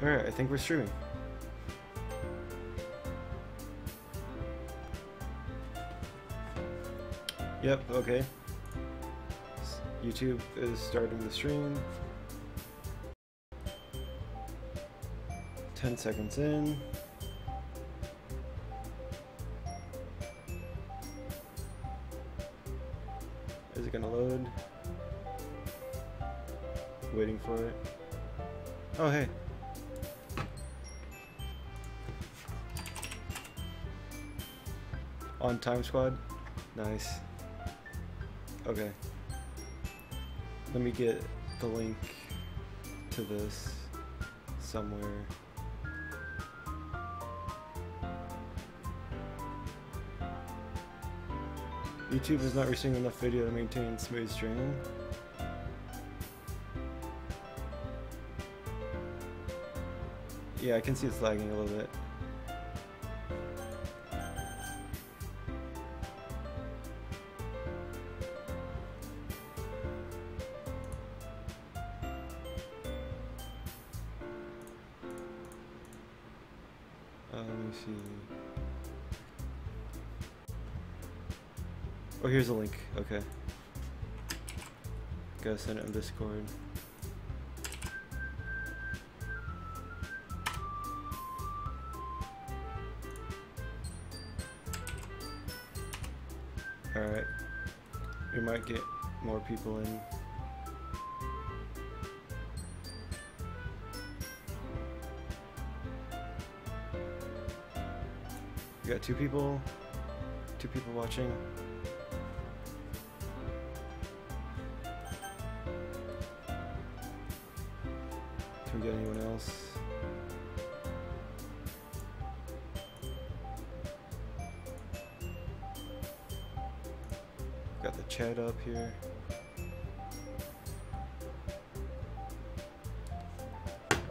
Alright, I think we're streaming. Yep, okay. YouTube is starting the stream. 10 seconds in. Is it gonna load? Waiting for it. Oh, hey. On Time Squad? Nice. Okay. Let me get the link to this somewhere. YouTube is not receiving enough video to maintain smooth streaming. Yeah, I can see it's lagging a little bit. Let me see. Oh, here's a link. Okay. Gotta send it in Discord. Alright. We might get more people in. We got two people watching. Can we get anyone else? Got the chat up here.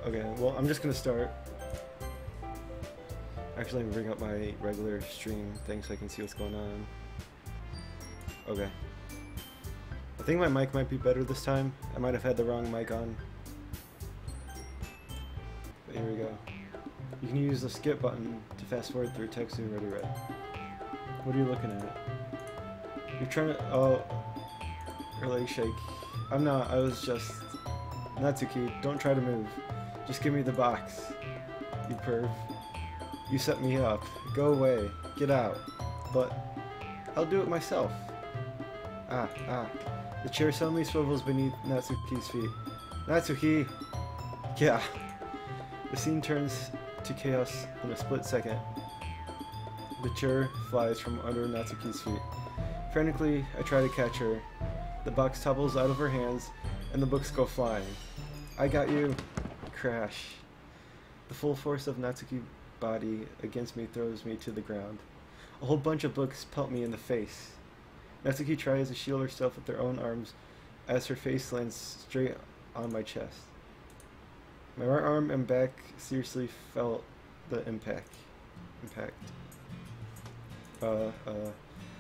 Okay, well, I'm just gonna start. Actually, let me bring up my regular stream thing so I can see what's going on. Okay. I think my mic might be better this time. I might have had the wrong mic on. But here we go. You can use the skip button to fast forward through text you already read. What are you looking at? You're trying to... Oh. Her leg shake. I'm not. I was just... Natsuki, don't try to move. Just give me the box. You perv. You set me up. Go away. Get out. But I'll do it myself. Ah. The chair suddenly swivels beneath Natsuki's feet. Natsuki! Yeah. The scene turns to chaos in a split second. The chair flies from under Natsuki's feet. Frantically, I try to catch her. The box topples out of her hands, and the books go flying. I got you! Crash. The full force of Natsuki's body against me throws me to the ground. A whole bunch of books pelt me in the face. Natsuki tries to shield herself with her own arms as her face lands straight on my chest. My right arm and back seriously felt the impact.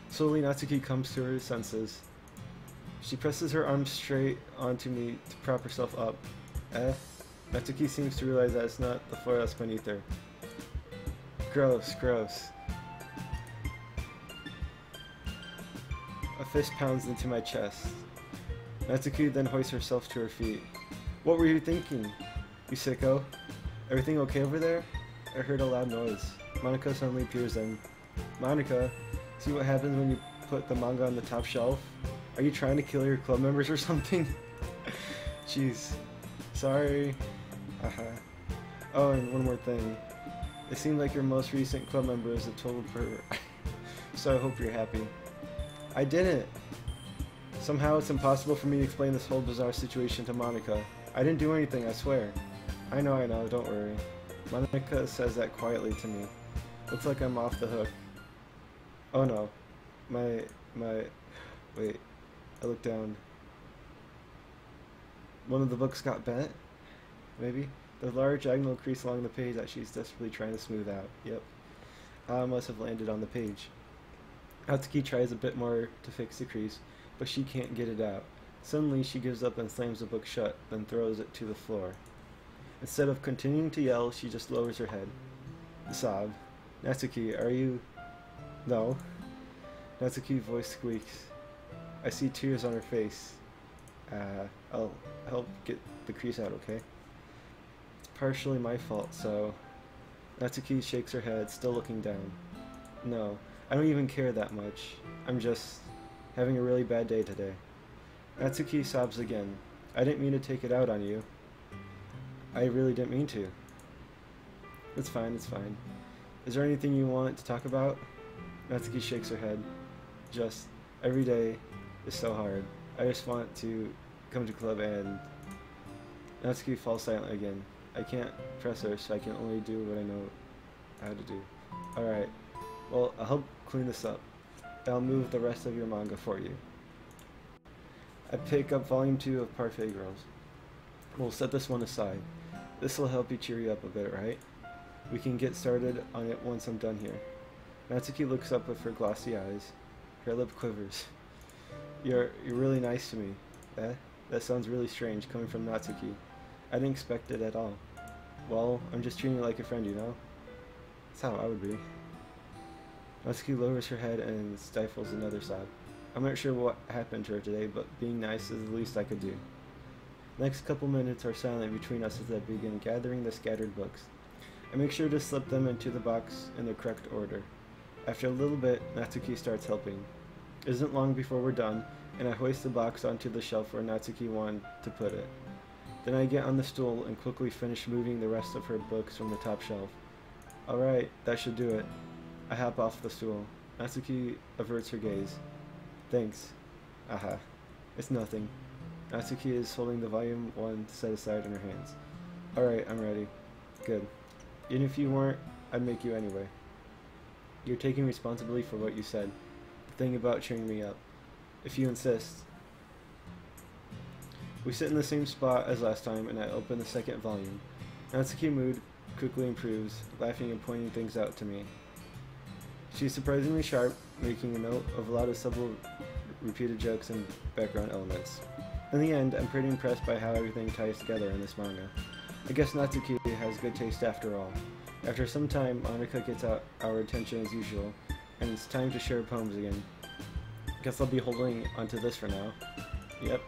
Slowly Natsuki comes to her senses. She presses her arm straight onto me to prop herself up. Natsuki seems to realize that it's not the floor that's beneath her. Gross. A fist pounds into my chest. Natsuki then hoists herself to her feet. What were you thinking, you sicko? Everything okay over there? I heard a loud noise. Monika suddenly peers in. Monika, see what happens when you put the manga on the top shelf? Are you trying to kill your club members or something? Jeez. Sorry. Oh, and one more thing. It seemed like your most recent club member is a total pervert. So I hope you're happy. I didn't! Somehow it's impossible for me to explain this whole bizarre situation to Monika. I didn't do anything, I swear. I know, don't worry. Monika says that quietly to me. Looks like I'm off the hook. Oh no. Wait. I looked down. One of the books got bent? Maybe? The large diagonal crease along the page that she's desperately trying to smooth out. Yep. I must have landed on the page. Natsuki tries a bit more to fix the crease, but she can't get it out. Suddenly she gives up and slams the book shut, then throws it to the floor. Instead of continuing to yell, she just lowers her head. Sob. Natsuki, are you... No. Natsuki's voice squeaks. I see tears on her face. I'll help get the crease out, okay? It's partially my fault, so... Natsuki shakes her head, still looking down. No, I don't even care that much. I'm just having a really bad day today. Natsuki sobs again. I didn't mean to take it out on you. I really didn't mean to. It's fine, it's fine. Is there anything you want to talk about? Natsuki shakes her head. Just, every day is so hard. I just want to come to club and... Natsuki falls silent again. I can't press her, so I can only do what I know how to do. Alright, well, I'll help clean this up. I'll move the rest of your manga for you. I pick up volume 2 of Parfait Girls. We'll set this one aside. This will help you cheer you up a bit, right? We can get started on it once I'm done here. Natsuki looks up with her glossy eyes. Her lip quivers. You're really nice to me. That sounds really strange coming from Natsuki. I didn't expect it at all. Well, I'm just treating you like a friend, you know? That's how I would be. Natsuki lowers her head and stifles another sob. I'm not sure what happened to her today, but being nice is the least I could do. Next couple minutes are silent between us as I begin gathering the scattered books. I make sure to slip them into the box in the correct order. After a little bit, Natsuki starts helping. It isn't long before we're done, and I hoist the box onto the shelf where Natsuki wanted to put it. Then I get on the stool and quickly finish moving the rest of her books from the top shelf. Alright, that should do it. I hop off the stool. Natsuki averts her gaze. Thanks. Aha. It's nothing. Natsuki is holding the volume 1 set aside in her hands. Alright, I'm ready. Good. Even if you weren't, I'd make you anyway. You're taking responsibility for what you said. The thing about cheering me up. If you insist. We sit in the same spot as last time, and I open the second volume. Natsuki's mood quickly improves, laughing and pointing things out to me. She's surprisingly sharp, making a note of a lot of subtle repeated jokes and background elements. In the end, I'm pretty impressed by how everything ties together in this manga. I guess Natsuki has good taste after all. After some time, Monika gets our attention as usual, and it's time to share poems again. Guess I'll be holding onto this for now. Yep.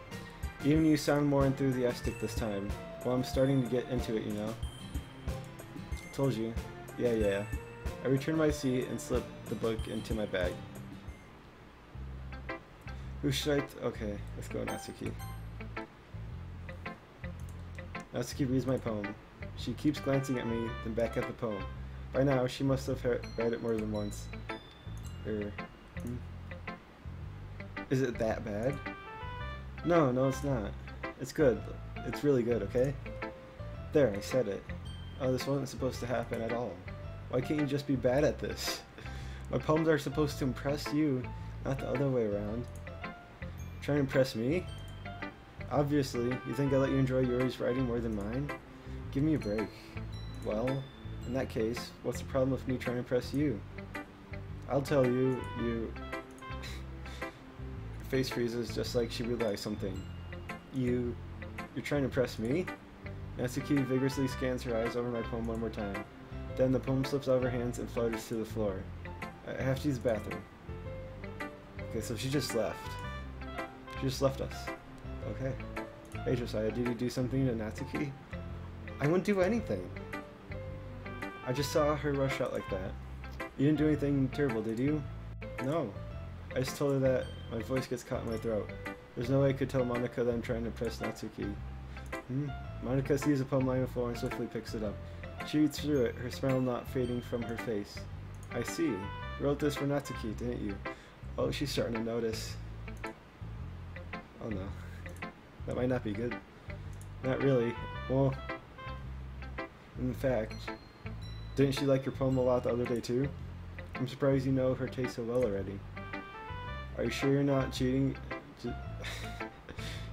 Even you sound more enthusiastic this time. Well, I'm starting to get into it, you know. Told you. Yeah. I return my seat and slip the book into my bag. Who should I... Okay, let's go, Natsuki. Natsuki reads my poem. She keeps glancing at me, then back at the poem. By now, she must have read it more than once. Is it that bad? No, it's not. It's good. It's really good, okay? There, I said it. Oh, this wasn't supposed to happen at all. Why can't you just be bad at this? My poems are supposed to impress you, not the other way around. Trying to impress me? Obviously, you think I let you enjoy yours writing more than mine? Give me a break. Well, in that case, what's the problem with me trying to impress you? I'll tell you, Her face freezes just like she realized something. You're trying to impress me? Natsuki vigorously scans her eyes over my poem one more time. Then the poem slips out of her hands and flutters to the floor. I have to use the bathroom. Okay, so she just left. She just left us. Okay. Hey Josiah, did you do something to Natsuki? I wouldn't do anything. I just saw her rush out like that. You didn't do anything terrible, did you? No. I just told her that my voice gets caught in my throat. There's no way I could tell Monika that I'm trying to impress Natsuki. Monika sees a poem lying on the floor and swiftly picks it up. She reads through it, her smile not fading from her face. I see. You wrote this for Natsuki, didn't you? Oh, she's starting to notice. Oh no. That might not be good. Not really. Well, in fact, didn't she like your poem a lot the other day too? I'm surprised you know her taste so well already. Are you sure you're not cheating?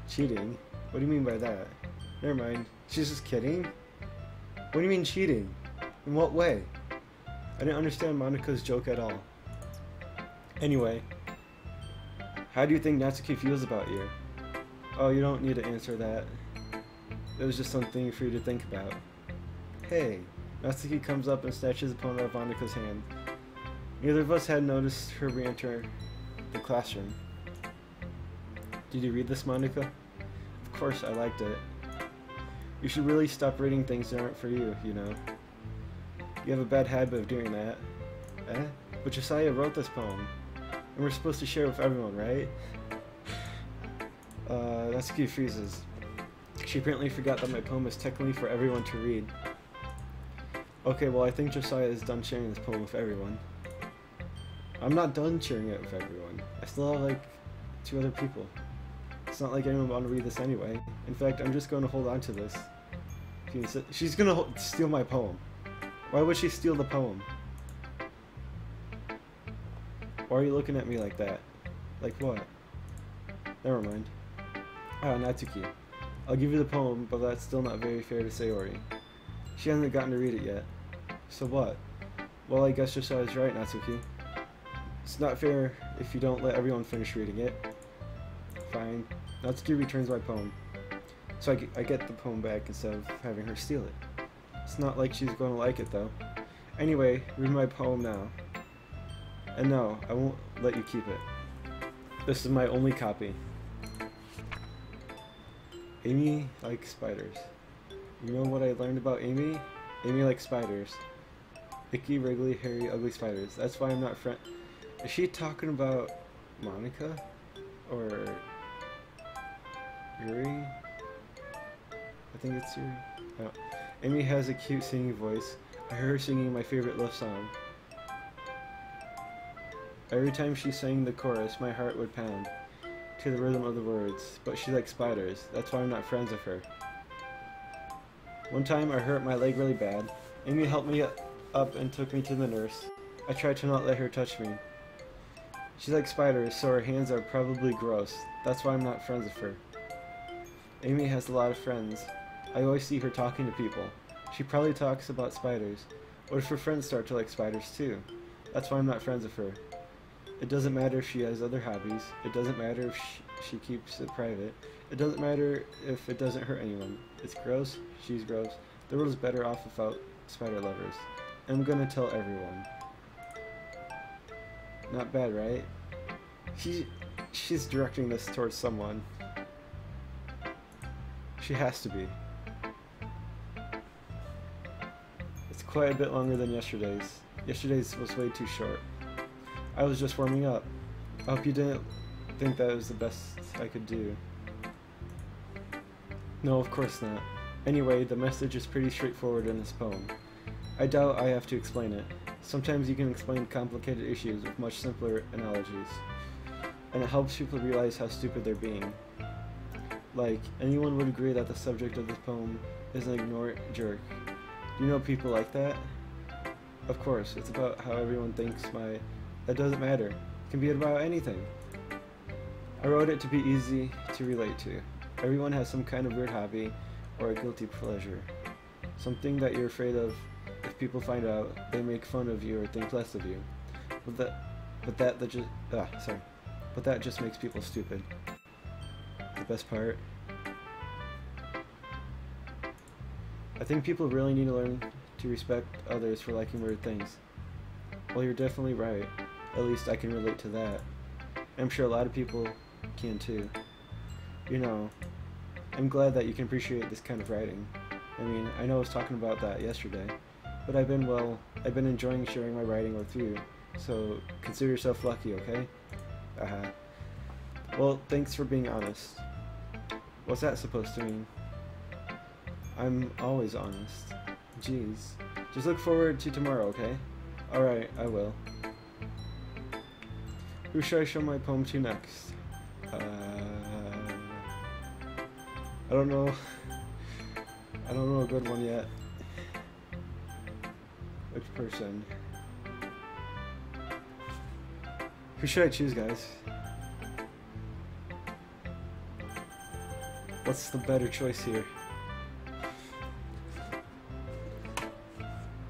Cheating? What do you mean by that? Never mind. She's just kidding? What do you mean cheating? In what way? I didn't understand Monika's joke at all. Anyway, how do you think Natsuki feels about you? Oh, you don't need to answer that. It was just something for you to think about. Hey! Natsuki comes up and snatches the poem out of Monika's hand. Neither of us had noticed her re-enter the classroom. Did you read this, Monika? Of course, I liked it. You should really stop reading things that aren't for you, you know. You have a bad habit of doing that. Eh? But Josiah wrote this poem. And we're supposed to share it with everyone, right? Natsuki freezes. She apparently forgot that my poem is technically for everyone to read. Okay, well I think Josiah is done sharing this poem with everyone. I'm not done sharing it with everyone. I still have like 2 other people. It's not like anyone would want to read this anyway. In fact, I'm just going to hold on to this. She's gonna steal my poem. Why would she steal the poem? Why are you looking at me like that? Like what? Never mind. Ah, Natsuki. I'll give you the poem, but that's still not very fair to Sayori. She hasn't gotten to read it yet. So what? Well, I guess Josiah's right, Natsuki. It's not fair if you don't let everyone finish reading it. Fine. Natsuki returns my poem. So I get the poem back instead of having her steal it. It's not like she's going to like it, though. Anyway, read my poem now. And no, I won't let you keep it. This is my only copy. Amy likes spiders. You know what I learned about Amy? Amy likes spiders. Icky, wriggly, hairy, ugly spiders. That's why I'm not friend. Is she talking about Monika? Or Yuri? I think it's Yuri. Oh. Amy has a cute singing voice. I heard her singing my favorite love song. Every time she sang the chorus, my heart would pound to the rhythm of the words. But she likes spiders. That's why I'm not friends with her. One time I hurt my leg really bad. Amy helped me up and took me to the nurse. I tried to not let her touch me. She likes spiders, so her hands are probably gross. That's why I'm not friends with her. Amy has a lot of friends. I always see her talking to people. She probably talks about spiders. What if her friends start to like spiders too? That's why I'm not friends with her. It doesn't matter if she has other hobbies. It doesn't matter if she keeps it private. It doesn't matter if it doesn't hurt anyone. It's gross. She's gross. The world is better off without spider lovers. I'm gonna tell everyone. Not bad, right? She's directing this towards someone. She has to be. It's quite a bit longer than yesterday's. Yesterday's was way too short. I was just warming up. I hope you didn't think that was the best I could do. No, of course not. Anyway, the message is pretty straightforward in this poem. I doubt I have to explain it. Sometimes you can explain complicated issues with much simpler analogies. And it helps people realize how stupid they're being. Like, anyone would agree that the subject of this poem is an ignorant jerk. Do you know people like that? Of course, it's about how everyone thinks that doesn't matter. It can be about anything. I wrote it to be easy to relate to. Everyone has some kind of weird hobby or a guilty pleasure. Something that you're afraid of if people find out, they make fun of you or think less of you. But that just makes people stupid. The best part? I think people really need to learn to respect others for liking weird things. Well, you're definitely right. At least I can relate to that. I'm sure a lot of people can too. You know, I'm glad that you can appreciate this kind of writing. I mean, I know I was talking about that yesterday, but I've been enjoying sharing my writing with you, so consider yourself lucky, okay? Well, thanks for being honest. What's that supposed to mean? I'm always honest. Jeez. Just look forward to tomorrow, okay? Alright, I will. Who should I show my poem to next? I don't know. I don't know a good one yet. Which person? Who should I choose, guys? What's the better choice here?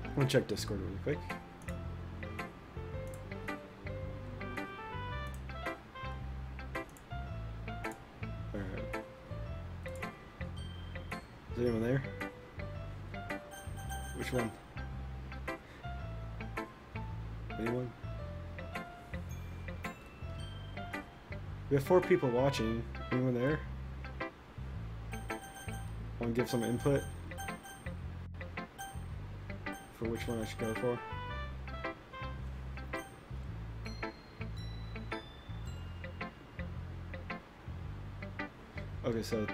I'm gonna check Discord really quick. Alright. Is anyone there? Which one? Anyone? We have 4 people watching. Anyone there? Want to give some input for which one I should go for? Okay, so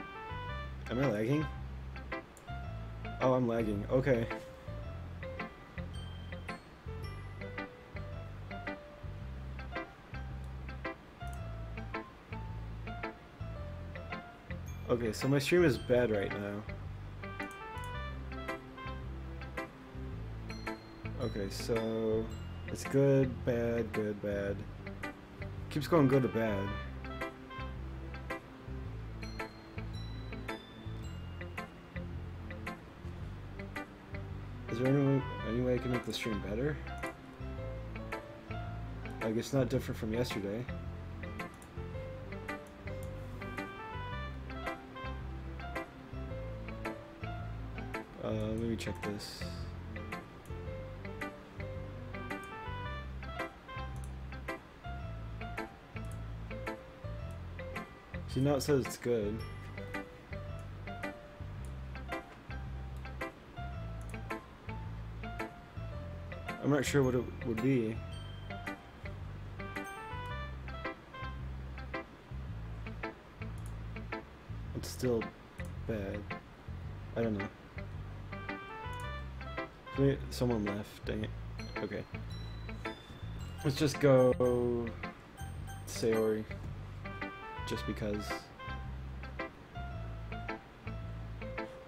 am I lagging? Oh, I'm lagging. Okay. Okay, so my stream is bad right now. Okay, so it's good, bad, good, bad. Keeps going good to bad. Is there any way I can make the stream better? Like, it's not different from yesterday. Let me check this. See, now it says it's good. I'm not sure what it would be. It's still bad. I don't know. Wait, someone left, dang it. Okay. Let's just go Sayori. Just because.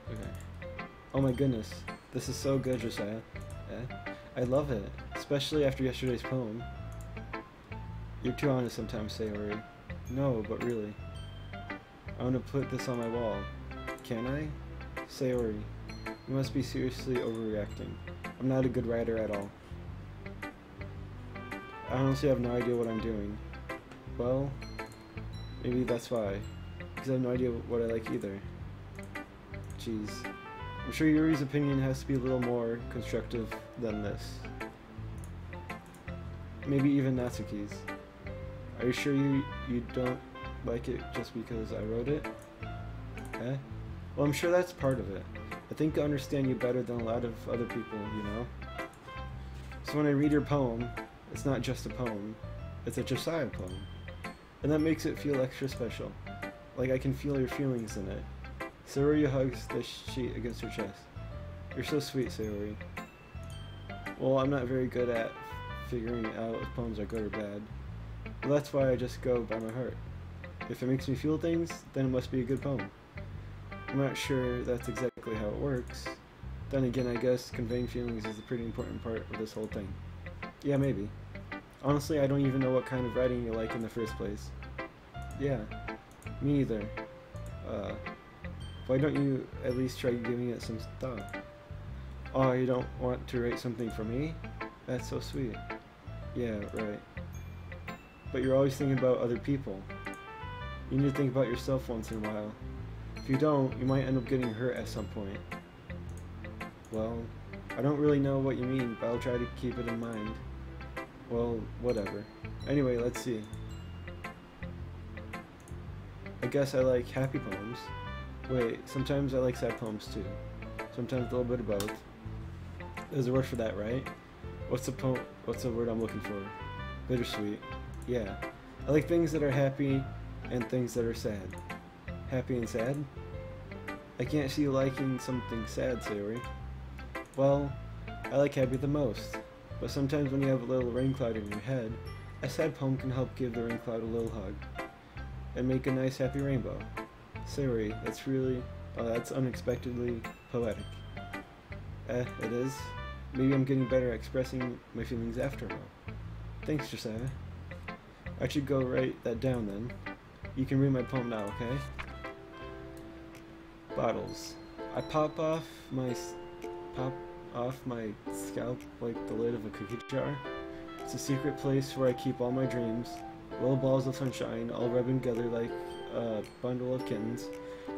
Okay. Oh my goodness. This is so good, Josiah. Yeah. I love it. Especially after yesterday's poem. You're too honest sometimes, Sayori. No, but really. I want to put this on my wall. Can I? Sayori. You must be seriously overreacting. I'm not a good writer at all. I honestly have no idea what I'm doing. Well, maybe that's why. Because I have no idea what I like either. Jeez. I'm sure Yuri's opinion has to be a little more constructive than this. Maybe even Natsuki's. Are you sure you don't like it just because I wrote it? Eh? Well, I'm sure that's part of it. I think I understand you better than a lot of other people, you know? So when I read your poem, it's not just a poem, it's a Josiah poem. And that makes it feel extra special. Like I can feel your feelings in it. Sayori hugs the sheet against her chest. You're so sweet, Sayori. Well, I'm not very good at figuring out if poems are good or bad. But that's why I just go by my heart. If it makes me feel things, then it must be a good poem. I'm not sure that's exactly how it works. Then again, I guess conveying feelings is a pretty important part of this whole thing. Yeah, maybe. Honestly, I don't even know what kind of writing you like in the first place. Yeah, me either. Why don't you at least try giving it some thought? Oh, you don't want to write something for me? That's so sweet. Yeah, right. But you're always thinking about other people. You need to think about yourself once in a while. If you don't, you might end up getting hurt at some point. Well, I don't really know what you mean, but I'll try to keep it in mind. Well, whatever. Anyway, let's see. I guess I like happy poems. Wait, sometimes I like sad poems too. Sometimes a little bit of both. There's a word for that, right? What's the word I'm looking for? Bittersweet. Yeah. I like things that are happy and things that are sad. Happy and sad? I can't see you liking something sad, Sayori. Well, I like happy the most. But sometimes when you have a little rain cloud in your head, a sad poem can help give the rain cloud a little hug. And make a nice happy rainbow. Sayori, that's unexpectedly poetic. It is. Maybe I'm getting better at expressing my feelings after all. Thanks, Josiah. I should go write that down then. You can read my poem now, okay? Bottles. I pop off my scalp like the lid of a cookie jar. It's a secret place where I keep all my dreams. Little balls of sunshine, all rubbing together like a bundle of kittens.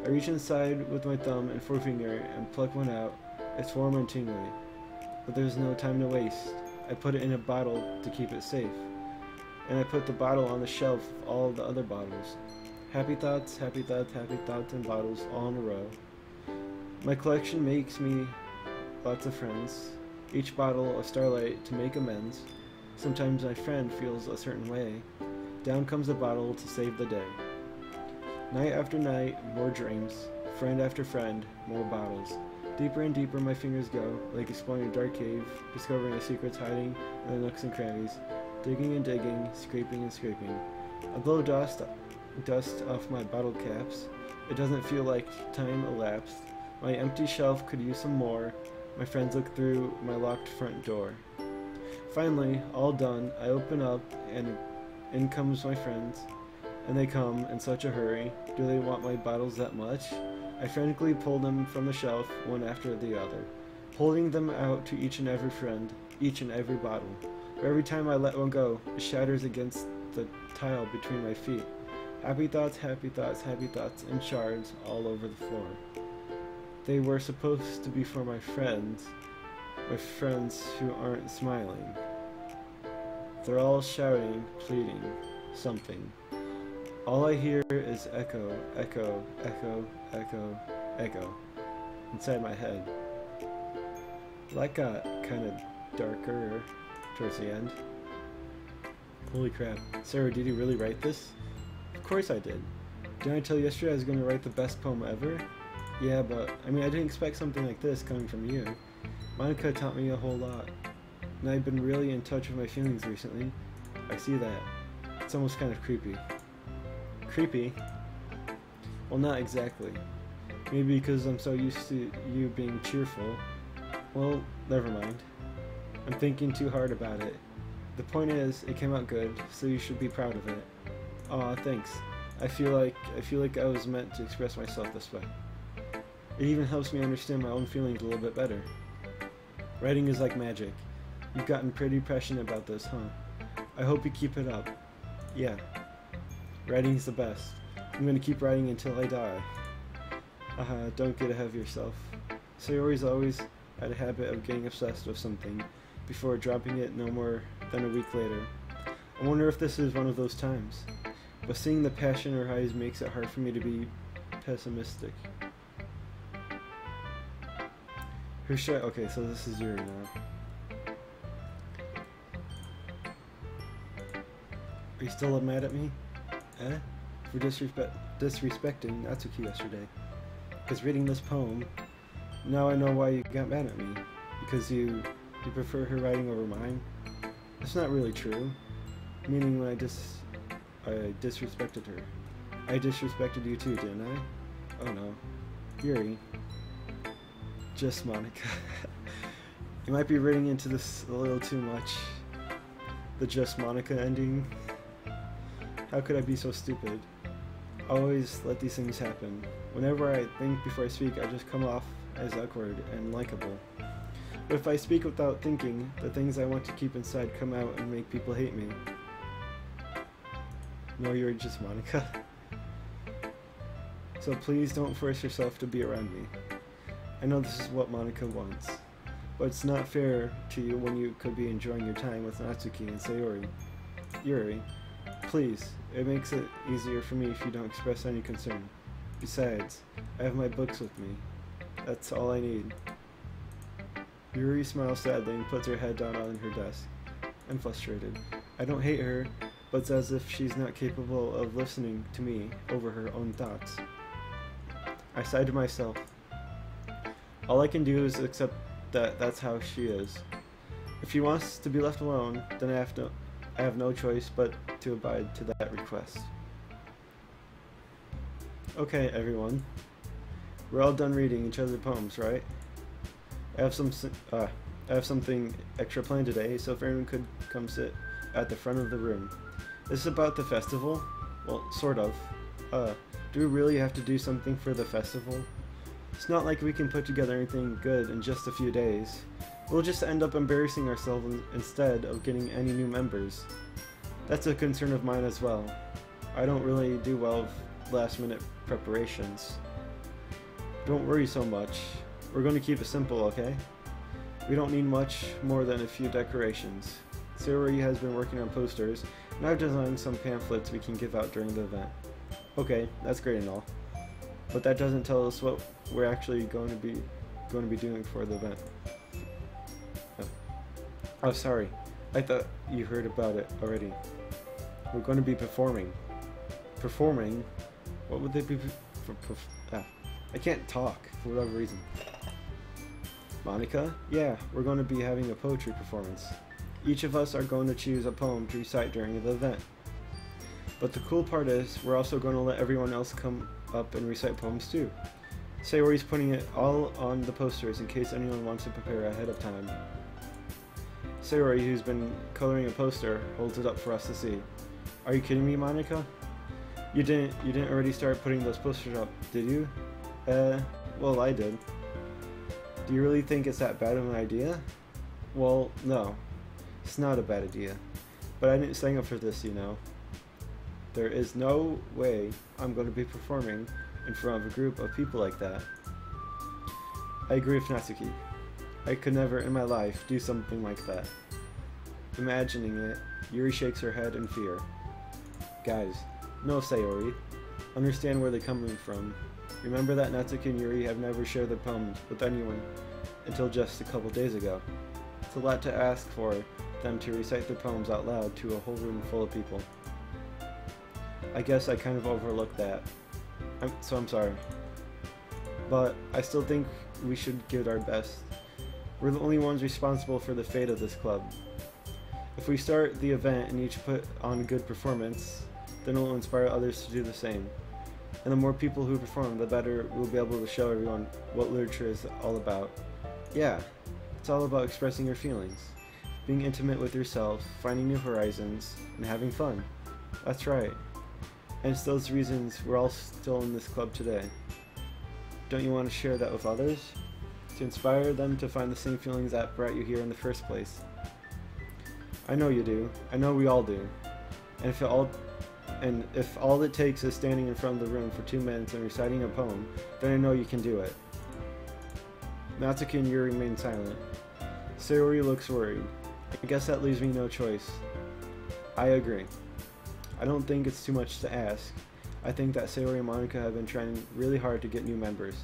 I reach inside with my thumb and forefinger and pluck one out. It's warm and tingly. but there's no time to waste. I put it in a bottle to keep it safe, and I put the bottle on the shelf of all the other bottles. Happy thoughts, happy thoughts, happy thoughts, and bottles all in a row. My collection makes me lots of friends, each bottle a starlight to make amends. Sometimes my friend feels a certain way. Down comes a bottle to save the day. Night after night, more dreams. Friend after friend, more bottles. Deeper and deeper my fingers go, like exploring a dark cave, discovering the secrets hiding in the nooks and crannies. Digging and digging, scraping and scraping. I blow dust off my bottle caps. It doesn't feel like time elapsed. My empty shelf could use some more. My friends look through my locked front door. Finally, all done, I open up and in comes my friends. And they come in such a hurry. Do they want my bottles that much? I frantically pull them from the shelf, one after the other, holding them out to each and every friend, each and every bottle. But every time I let one go, it shatters against the tile between my feet. Happy thoughts, happy thoughts, happy thoughts, and shards all over the floor. They were supposed to be for my friends who aren't smiling. They're all shouting, pleading, something. All I hear is echo, echo, echo, echo, echo, inside my head. That got kind of darker towards the end. Holy crap. Sarah, did you really write this? Of course I did. Didn't I tell you yesterday I was going to write the best poem ever? Yeah, but, I didn't expect something like this coming from you. Monica taught me a whole lot. And I've been really in touch with my feelings recently. I see that. It's almost kind of creepy. Creepy? Well, not exactly. Maybe because I'm so used to you being cheerful. Well, never mind. I'm thinking too hard about it. The point is, it came out good, so you should be proud of it. Aw, thanks. I feel like I was meant to express myself this way. It even helps me understand my own feelings a little bit better. Writing is like magic. You've gotten pretty passionate about this, huh? I hope you keep it up. Yeah. Writing's the best. I'm gonna keep writing until I die. Don't get ahead of yourself. Sayori's always had a habit of getting obsessed with something before dropping it no more than a week later. I wonder if this is one of those times. But seeing the passion in her eyes makes it hard for me to be pessimistic. Okay, so this is Yuri now. Are you still mad at me? Eh? For disrespecting Natsuki yesterday. Because reading this poem, now I know why you got mad at me. Because you prefer her writing over mine? That's not really true. Meaning when I disrespected her. I disrespected you too, didn't I? Oh no. Yuri. Just Monica. You might be reading into this a little too much. The Just Monica ending. How could I be so stupid? Always let these things happen. Whenever I think before I speak, I just come off as awkward and likable. But if I speak without thinking, the things I want to keep inside come out and make people hate me. No, you're just Monica. So please don't force yourself to be around me. I know this is what Monica wants, but it's not fair to you when you could be enjoying your time with Natsuki and Sayori. Yuri, please, it makes it easier for me if you don't express any concern. Besides, I have my books with me. That's all I need. Yuri smiles sadly and puts her head down on her desk. I'm frustrated. I don't hate her, but it's as if she's not capable of listening to me over her own thoughts. I sigh to myself. All I can do is accept that that's how she is. If she wants to be left alone, then I have no choice but to abide to that request. Okay, everyone. We're all done reading each other's poems, right? I have something extra planned today, so if everyone could come sit at the front of the room. This is about the festival? Well, sort of. Do we really have to do something for the festival? It's not like we can put together anything good in just a few days. We'll just end up embarrassing ourselves instead of getting any new members. That's a concern of mine as well. I don't really do well with last-minute preparations. Don't worry so much. We're going to keep it simple, okay? We don't need much more than a few decorations. Sayori has been working on posters, and I've designed some pamphlets we can give out during the event. Okay, that's great and all, but that doesn't tell us what we're actually going to be doing for the event. Oh, sorry. I thought you heard about it already. We're going to be performing. Performing? What would they be? I can't talk for whatever reason. Monica? Yeah, we're going to be having a poetry performance. Each of us are going to choose a poem to recite during the event. But the cool part is, we're also going to let everyone else come up and recite poems too. Sayori's putting it all on the posters in case anyone wants to prepare ahead of time. Sayori, who's been coloring a poster, holds it up for us to see. Are you kidding me, Monica? You didn't already start putting those posters up, did you? Well, I did. Do you really think it's that bad of an idea? Well, no. It's not a bad idea. But I didn't sign up for this, you know. There is no way I'm going to be performing in front of a group of people like that. I agree with Natsuki. I could never in my life do something like that. Imagining it, Yuri shakes her head in fear. Guys, no, Sayori. Understand where they're coming from. Remember that Natsuki and Yuri have never shared their poems with anyone until just a couple days ago. It's a lot to ask for them to recite their poems out loud to a whole room full of people. I guess I kind of overlooked that. So I'm sorry. But I still think we should give it our best. We're the only ones responsible for the fate of this club. If we start the event and each put on a good performance, then it will inspire others to do the same. And the more people who perform, the better we'll be able to show everyone what literature is all about. Yeah, it's all about expressing your feelings, being intimate with yourself, finding new horizons, and having fun. That's right. And it's those reasons we're all still in this club today. Don't you want to share that with others? To inspire them to find the same feelings that brought you here in the first place. I know you do. I know we all do. And if all it takes is standing in front of the room for 2 minutes and reciting a poem, then I know you can do it. Natsuki and Yuri remain silent. Sayori looks worried. I guess that leaves me no choice. I agree. I don't think it's too much to ask. I think that Sayori and Monica have been trying really hard to get new members.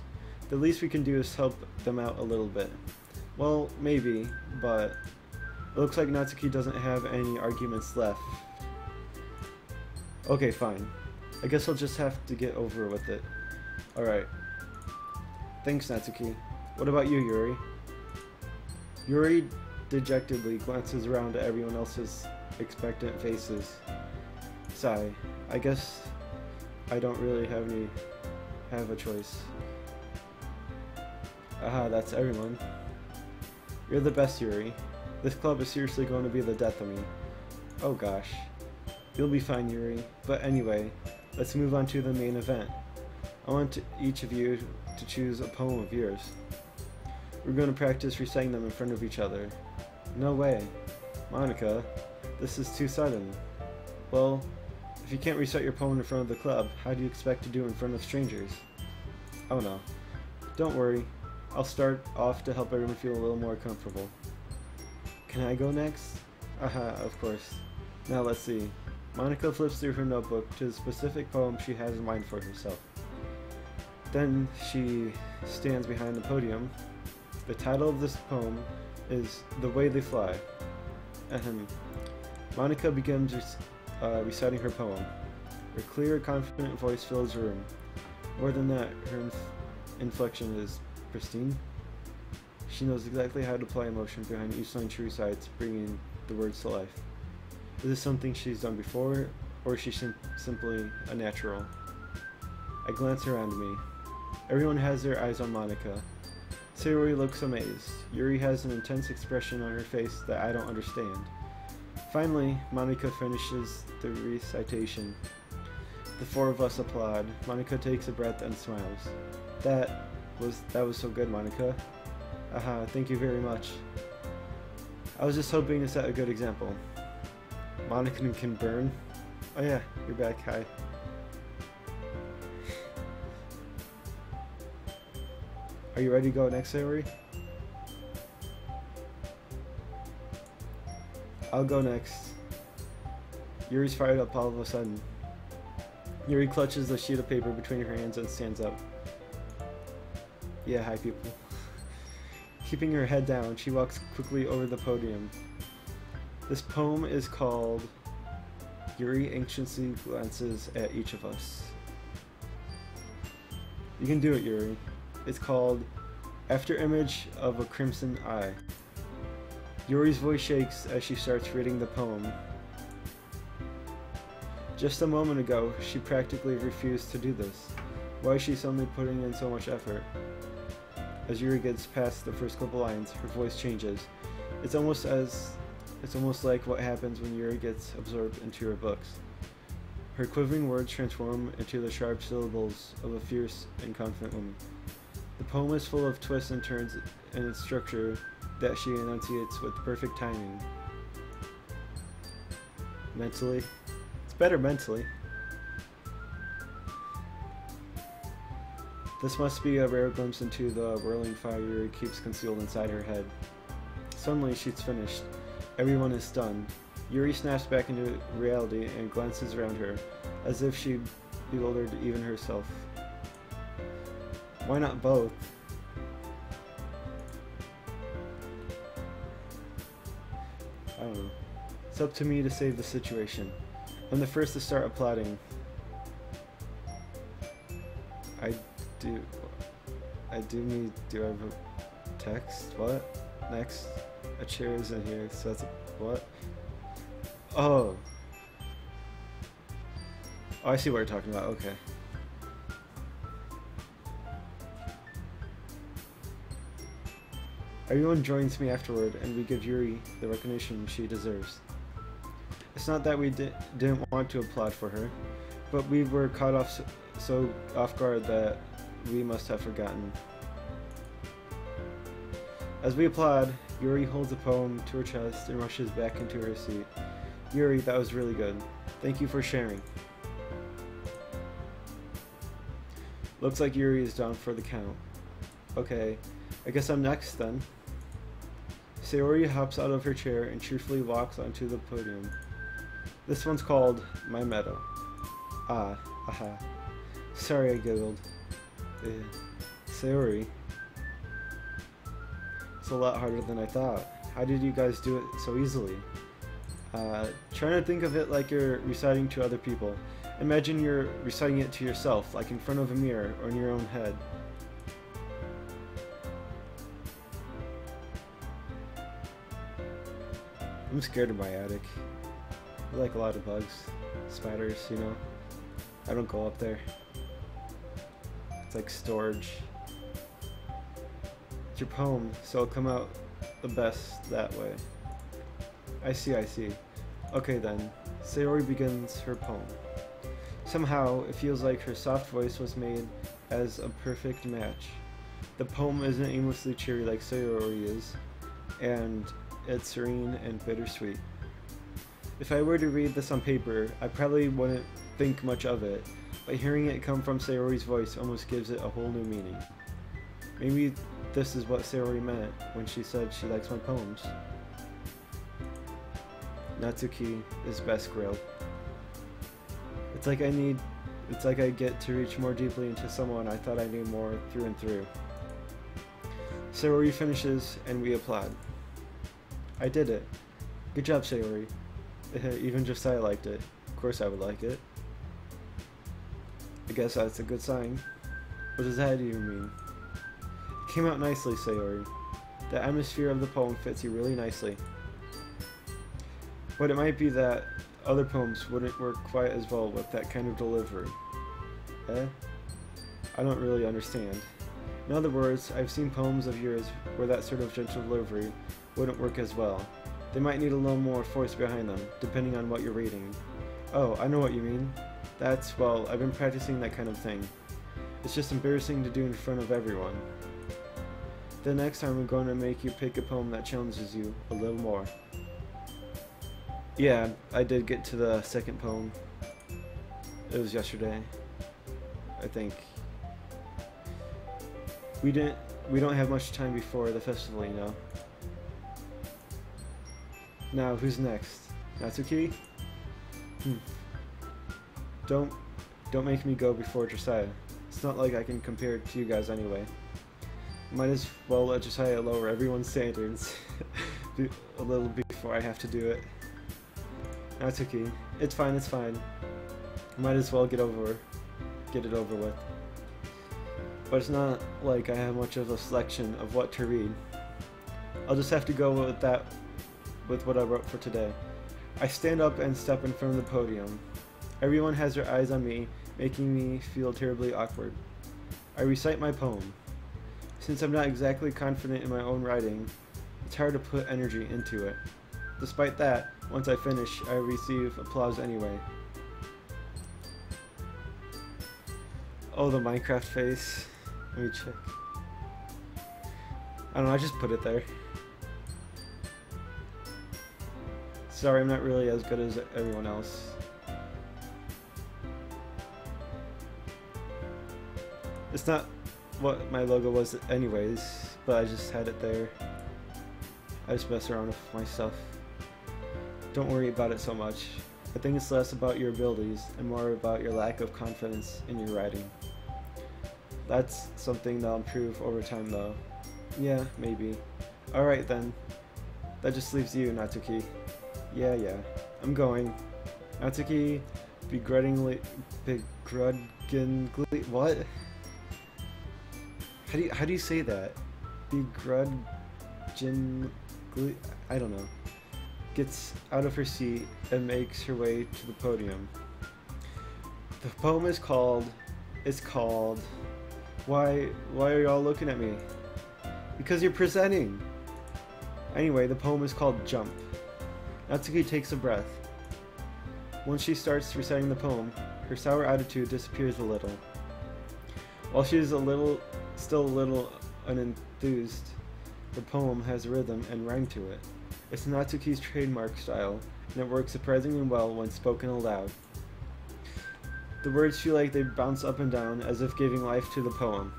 The least we can do is help them out a little bit. Well, maybe, but it looks like Natsuki doesn't have any arguments left. Okay, fine. I guess I'll just have to get over with it. Alright. Thanks, Natsuki. What about you, Yuri? Yuri dejectedly glances around at everyone else's expectant faces. Sigh. I guess I don't really have a choice. Aha, that's everyone. You're the best, Yuri. This club is seriously going to be the death of me. Oh gosh. You'll be fine, Yuri. But anyway, let's move on to the main event. I want each of you to choose a poem of yours. We're going to practice reciting them in front of each other. No way. Monica, this is too sudden. Well, if you can't recite your poem in front of the club, how do you expect to do it in front of strangers? Oh no. Don't worry. I'll start off to help everyone feel a little more comfortable. Can I go next? Aha, of course. Now let's see. Monica flips through her notebook to the specific poem she has in mind for herself. Then she stands behind the podium. The title of this poem is The Way They Fly. Ahem. Monica begins reciting her poem. Her clear, confident voice fills the room. More than that, her inflection is pristine. She knows exactly how to apply emotion behind each line she recites, bringing the words to life. Is this something she's done before, or is she simply a natural? I glance around me. Everyone has their eyes on Monica. Sayori looks amazed. Yuri has an intense expression on her face that I don't understand. Finally, Monica finishes the recitation. The four of us applaud. Monica takes a breath and smiles. That was so good, Monica. Aha, thank you very much. I was just hoping to set a good example. Monica can burn. Oh yeah, you're back. Hi. Are you ready to go next, Sayori? I'll go next. Yuri's fired up all of a sudden. Yuri clutches the sheet of paper between her hands and stands up. Yeah, hi people. Keeping her head down, she walks quickly over the podium. This poem is called Yuri Anxiously Glances at Each of Us. You can do it, Yuri. It's called After Image of a Crimson Eye. Yuri's voice shakes as she starts reading the poem. Just a moment ago, she practically refused to do this. Why is she suddenly putting in so much effort? As Yuri gets past the first couple lines, her voice changes. It's almost like what happens when Yuri gets absorbed into her books. Her quivering words transform into the sharp syllables of a fierce and confident woman. The poem is full of twists and turns in its structure that she enunciates with perfect timing. Mentally. It's better mentally. This must be a rare glimpse into the whirling fire Yuri keeps concealed inside her head. Suddenly she's finished. Everyone is stunned. Yuri snaps back into reality and glances around her, as if she bewildered even herself. Why not both? I don't know. It's up to me to save the situation. I'm the first to start applauding. Do I have a text? What? Next? A chair is in here, so that's a, what? Oh, I see what you're talking about, okay. Everyone joins me afterward, and we give Yuri the recognition she deserves. It's not that we didn't want to applaud for her, but we were caught so off guard that we must have forgotten. As we applaud, Yuri holds the poem to her chest and rushes back into her seat. Yuri, that was really good. Thank you for sharing. Looks like Yuri is down for the count. Okay, I guess I'm next then. Sayori hops out of her chair and cheerfully walks onto the podium. This one's called My Meadow. Ah, aha. Sorry I giggled. Sayori. It's a lot harder than I thought. How did you guys do it so easily? Trying to think of it like you're reciting to other people. Imagine you're reciting it to yourself, like in front of a mirror or in your own head. I'm scared of my attic. I like a lot of bugs, spiders, you know. I don't go up there. It's like storage. It's your poem, so it'll come out the best that way. I see. Okay then, Sayori begins her poem. Somehow, it feels like her soft voice was made as a perfect match. The poem isn't aimlessly cheery like Sayori is, and it's serene and bittersweet. If I were to read this on paper, I probably wouldn't think much of it, but hearing it come from Sayori's voice almost gives it a whole new meaning. Maybe this is what Sayori meant when she said she likes my poems. Natsuki is best grilled. It's like I get to reach more deeply into someone I thought I knew more through and through. Sayori finishes and we applaud. I did it. Good job, Sayori. Even Josiah liked it. Of course I would like it. I guess that's a good sign. What does that even mean? It came out nicely, Sayori. The atmosphere of the poem fits you really nicely. But it might be that other poems wouldn't work quite as well with that kind of delivery. I don't really understand. In other words, I've seen poems of yours where that sort of gentle delivery wouldn't work as well. They might need a little more force behind them, depending on what you're reading. Oh, I know what you mean. Well, I've been practicing that kind of thing. It's just embarrassing to do in front of everyone. The next time I'm going to make you pick a poem that challenges you a little more. Yeah, I did get to the second poem. It was yesterday, I think. We don't have much time before the festival, you know. Now, who's next? Natsuki? Don't make me go before Josiah. It's not like I can compare to you guys anyway. Might as well let Josiah lower everyone's standards a little before I have to do it. Natsuki, it's fine, it's fine. Might as well get it over with. But it's not like I have much of a selection of what to read. I'll just have to go with what I wrote for today. I stand up and step in front of the podium. Everyone has their eyes on me, making me feel terribly awkward. I recite my poem. Since I'm not exactly confident in my own writing, it's hard to put energy into it. Despite that, once I finish, I receive applause anyway. Oh, the Minecraft face. Let me check. I don't know, I just put it there. Sorry, I'm not really as good as everyone else. It's not what my logo was anyways, but I just had it there. I just mess around with my stuff. Don't worry about it so much. I think it's less about your abilities and more about your lack of confidence in your writing. That's something that'll improve over time though. Yeah, maybe. Alright then. That just leaves you, Natsuki. Yeah, I'm going. Natsuki begrudgingly what? How do you say that? Begrudgingly, I don't know. Gets out of her seat and makes her way to the podium. The poem is called. Why are y'all looking at me? Because you're presenting. Anyway, the poem is called Jump. Natsuki takes a breath. Once she starts reciting the poem, her sour attitude disappears a little. While she is still a little unenthused, the poem has rhythm and rhyme to it. It's Natsuki's trademark style, and it works surprisingly well when spoken aloud. The words feel like they bounce up and down as if giving life to the poem.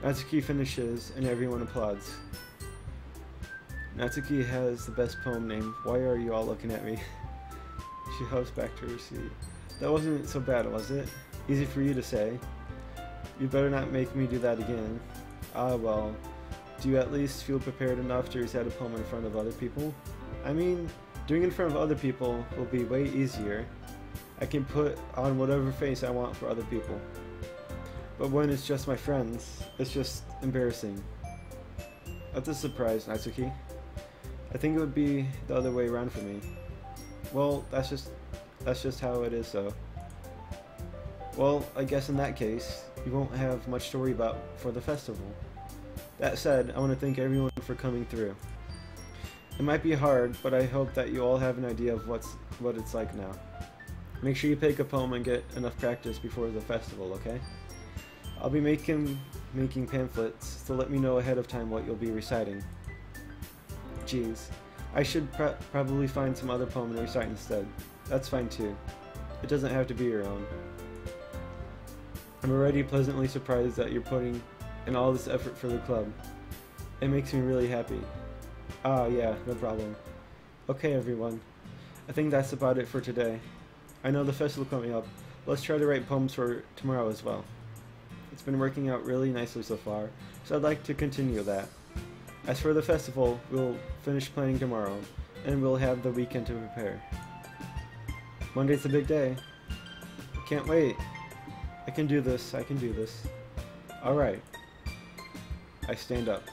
Natsuki finishes, and everyone applauds. Natsuki has the best poem name. Why are you all looking at me? She hops back to her seat. That wasn't so bad, was it? Easy for you to say. You better not make me do that again. Ah, well. Do you at least feel prepared enough to recite a poem in front of other people? I mean, doing it in front of other people will be way easier. I can put on whatever face I want for other people. But when it's just my friends, it's just embarrassing. That's a surprise, Natsuki. I think it would be the other way around for me. Well, that's just how it is, so. Well, I guess in that case, you won't have much to worry about for the festival. That said, I want to thank everyone for coming through. It might be hard, but I hope that you all have an idea of what it's like now. Make sure you pick a poem and get enough practice before the festival, okay? I'll be making pamphlets, so let me know ahead of time what you'll be reciting. Jeez, I should probably find some other poem to recite instead. That's fine too. It doesn't have to be your own. I'm already pleasantly surprised that you're putting in all this effort for the club. It makes me really happy. Ah, yeah, no problem. Okay, everyone. I think that's about it for today. I know the festival coming up. Let's try to write poems for tomorrow as well. It's been working out really nicely so far, so I'd like to continue that. As for the festival, we'll finish planning tomorrow, and we'll have the weekend to prepare. Monday's the big day. Can't wait. I can do this. Alright. I stand up.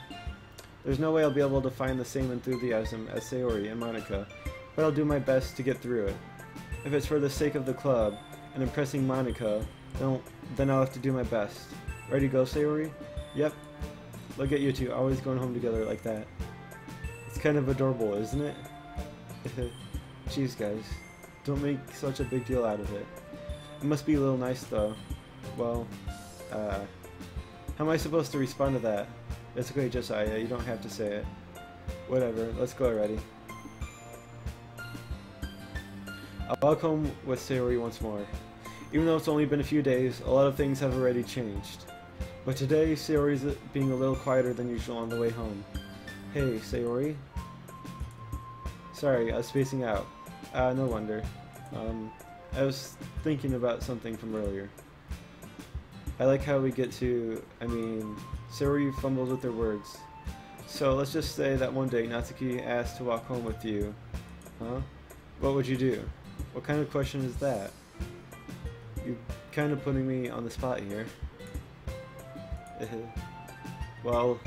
There's no way I'll be able to find the same enthusiasm as Sayori and Monica, but I'll do my best to get through it. If it's for the sake of the club and impressing Monica, then I'll have to do my best. Ready to go, Sayori? Yep. Look at you two, always going home together like that. It's kind of adorable, isn't it? Jeez, guys. Don't make such a big deal out of it. It must be a little nice, though. Well, how am I supposed to respond to that? It's okay, Josiah, you don't have to say it. Whatever, let's go already. I'll walk home with Sayori once more. Even though it's only been a few days, a lot of things have already changed. But today, Sayori's being a little quieter than usual on the way home. Hey, Sayori? Sorry, I was spacing out. No wonder. I was thinking about something from earlier. I like how we get to, Sayori fumbled with her words. So let's just say that one day Natsuki asked to walk home with you. Huh? What would you do? What kind of question is that? You're kind of putting me on the spot here. Well...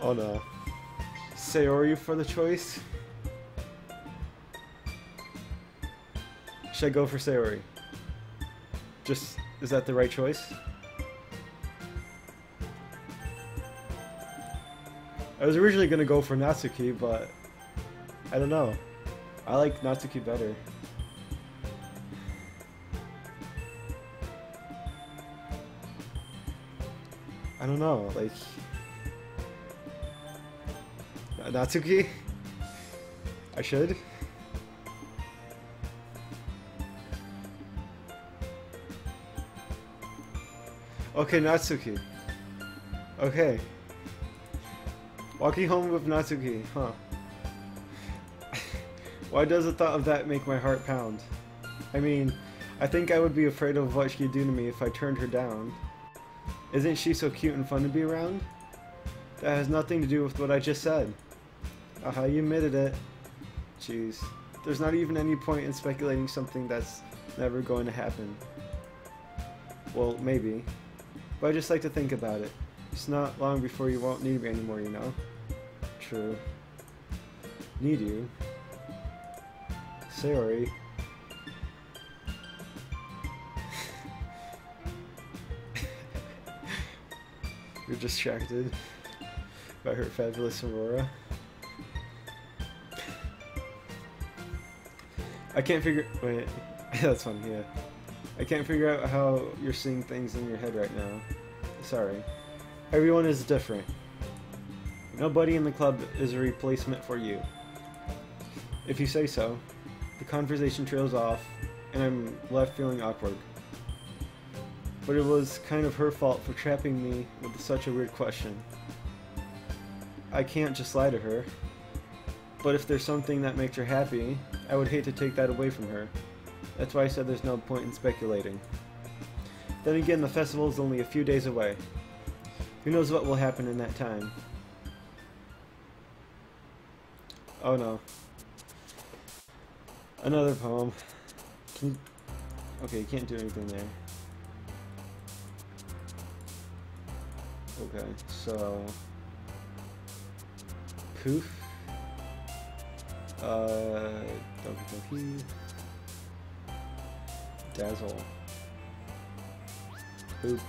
Oh no. Sayori for the choice? Should I go for Sayori? Just, is that the right choice? I was originally gonna go for Natsuki, but I don't know. I like Natsuki better. I don't know, like... Natsuki? I should? Okay, Natsuki. Okay. Walking home with Natsuki, huh? Why does the thought of that make my heart pound? I mean, I think I would be afraid of what she'd do to me if I turned her down. Isn't she so cute and fun to be around? That has nothing to do with what I just said. Aha, you admitted it. Jeez. There's not even any point in speculating something that's never going to happen. Well, maybe. But I just like to think about it. It's not long before you won't need me anymore, you know? True. Need you? Sayori. You're distracted by her fabulous aurora. I can't figure... Wait. That's funny, yeah. I can't figure out how you're seeing things in your head right now. Sorry. Everyone is different. Nobody in the club is a replacement for you. If you say so. The conversation trails off, and I'm left feeling awkward. But it was kind of her fault for trapping me with such a weird question. I can't just lie to her. But if there's something that makes her happy, I would hate to take that away from her. That's why I said there's no point in speculating. Then again, the festival is only a few days away. Who knows what will happen in that time? Oh no. Another poem. Okay, you can't do anything there. Okay, so... Poof. Donkey Donkey. Dazzle. Poop.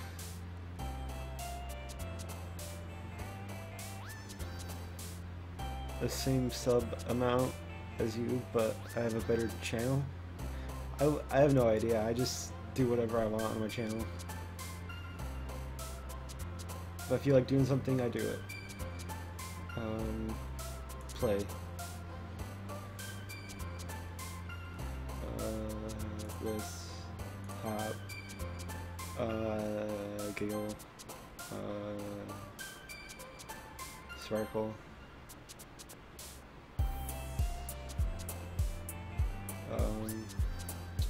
The same sub amount as you, but I have a better channel. I have no idea. I just do whatever I want on my channel. If I feel like doing something, I do it. Play. This. Hop. Giggle. Sparkle.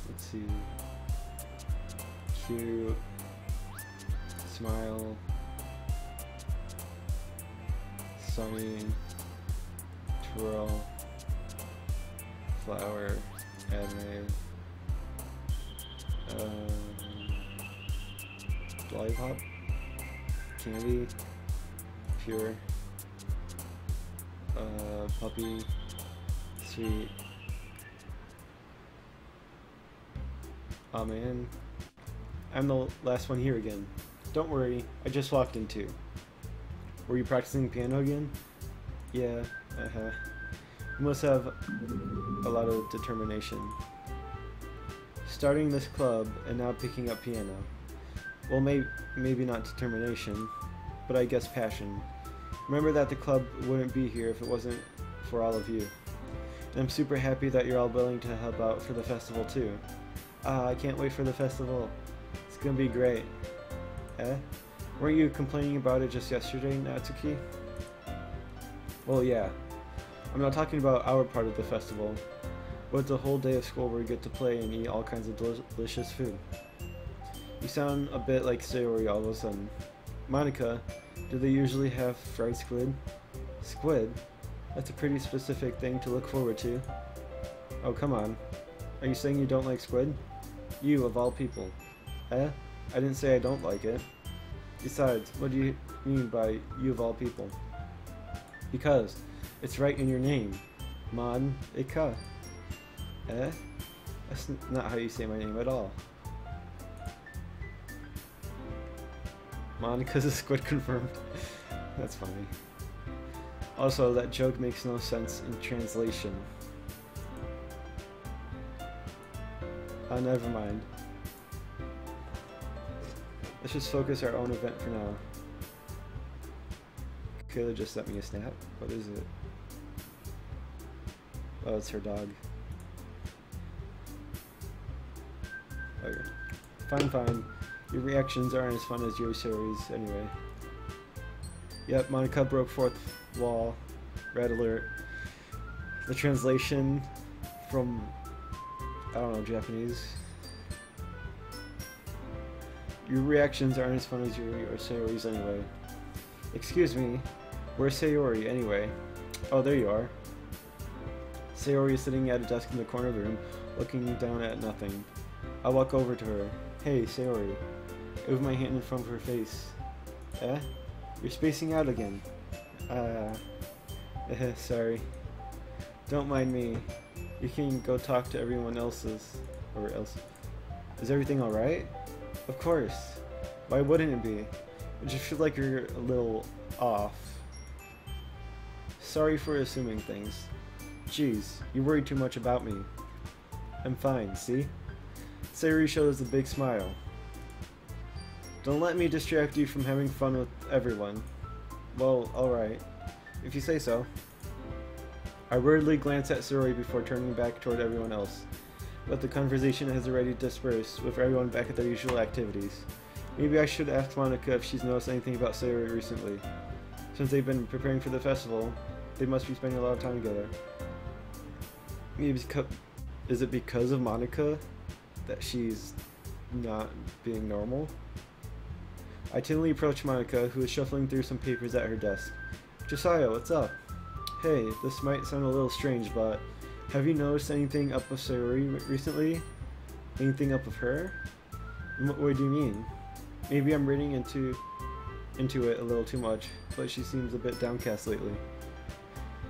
Let's see. Cute. Smile. Sunny. Twirl. Flower. Anime. Lollipop. Candy. Pure. Puppy. Sweet. Oh man. I'm the last one here again. Don't worry, I just walked in too. Were you practicing piano again? Yeah, You must have a lot of determination. Starting this club and now picking up piano. Well, maybe not determination, but I guess passion. Remember that the club wouldn't be here if it wasn't for all of you. And I'm super happy that you're all willing to help out for the festival too. I can't wait for the festival. It's gonna be great. Weren't you complaining about it just yesterday, Natsuki? Well, yeah. I'm not talking about our part of the festival, but it's a whole day of school where we get to play and eat all kinds of delicious food. You sound a bit like Sayori all of a sudden. Monica, do they usually have fried squid? Squid? That's a pretty specific thing to look forward to. Oh, come on. Are you saying you don't like squid? You, of all people. Eh? I didn't say I don't like it. Besides, what do you mean by you of all people? Because it's right in your name. Monica. Eh? That's not how you say my name at all. Monica's a squid confirmed. That's funny. Also, that joke makes no sense in translation. Never mind. Let's just focus our own event for now. Kayla just sent me a snap. What is it? Oh, it's her dog. Okay. Fine. Your reactions aren't as fun as your series anyway. Yep, Monica broke fourth wall. Red alert. The translation from, I don't know, Japanese. Your reactions aren't as fun as your Sayori's anyway. Excuse me, where's Sayori anyway? Oh, there you are. Sayori is sitting at a desk in the corner of the room, looking down at nothing. I walk over to her. Hey, Sayori. I move my hand in front of her face. Eh? You're spacing out again. Sorry. Don't mind me. You can go talk to everyone else's. Or else. Is everything alright? Of course. Why wouldn't it be? I just feel like you're a little off. Sorry for assuming things. Jeez, you worry too much about me. I'm fine, see? Sayori shows a big smile. Don't let me distract you from having fun with everyone. Well, alright. If you say so. I worriedly glance at Sayori before turning back toward everyone else. But the conversation has already dispersed, with everyone back at their usual activities. Maybe I should ask Monica if she's noticed anything about Sayori recently. Since they've been preparing for the festival, they must be spending a lot of time together. Maybe is it because of Monica that she's not being normal? I timidly approach Monica, who is shuffling through some papers at her desk. Josiah, what's up? Hey, this might sound a little strange, but have you noticed anything up with Sayori recently? Anything up with her? What do you mean? Maybe I'm reading into it a little too much, but she seems a bit downcast lately.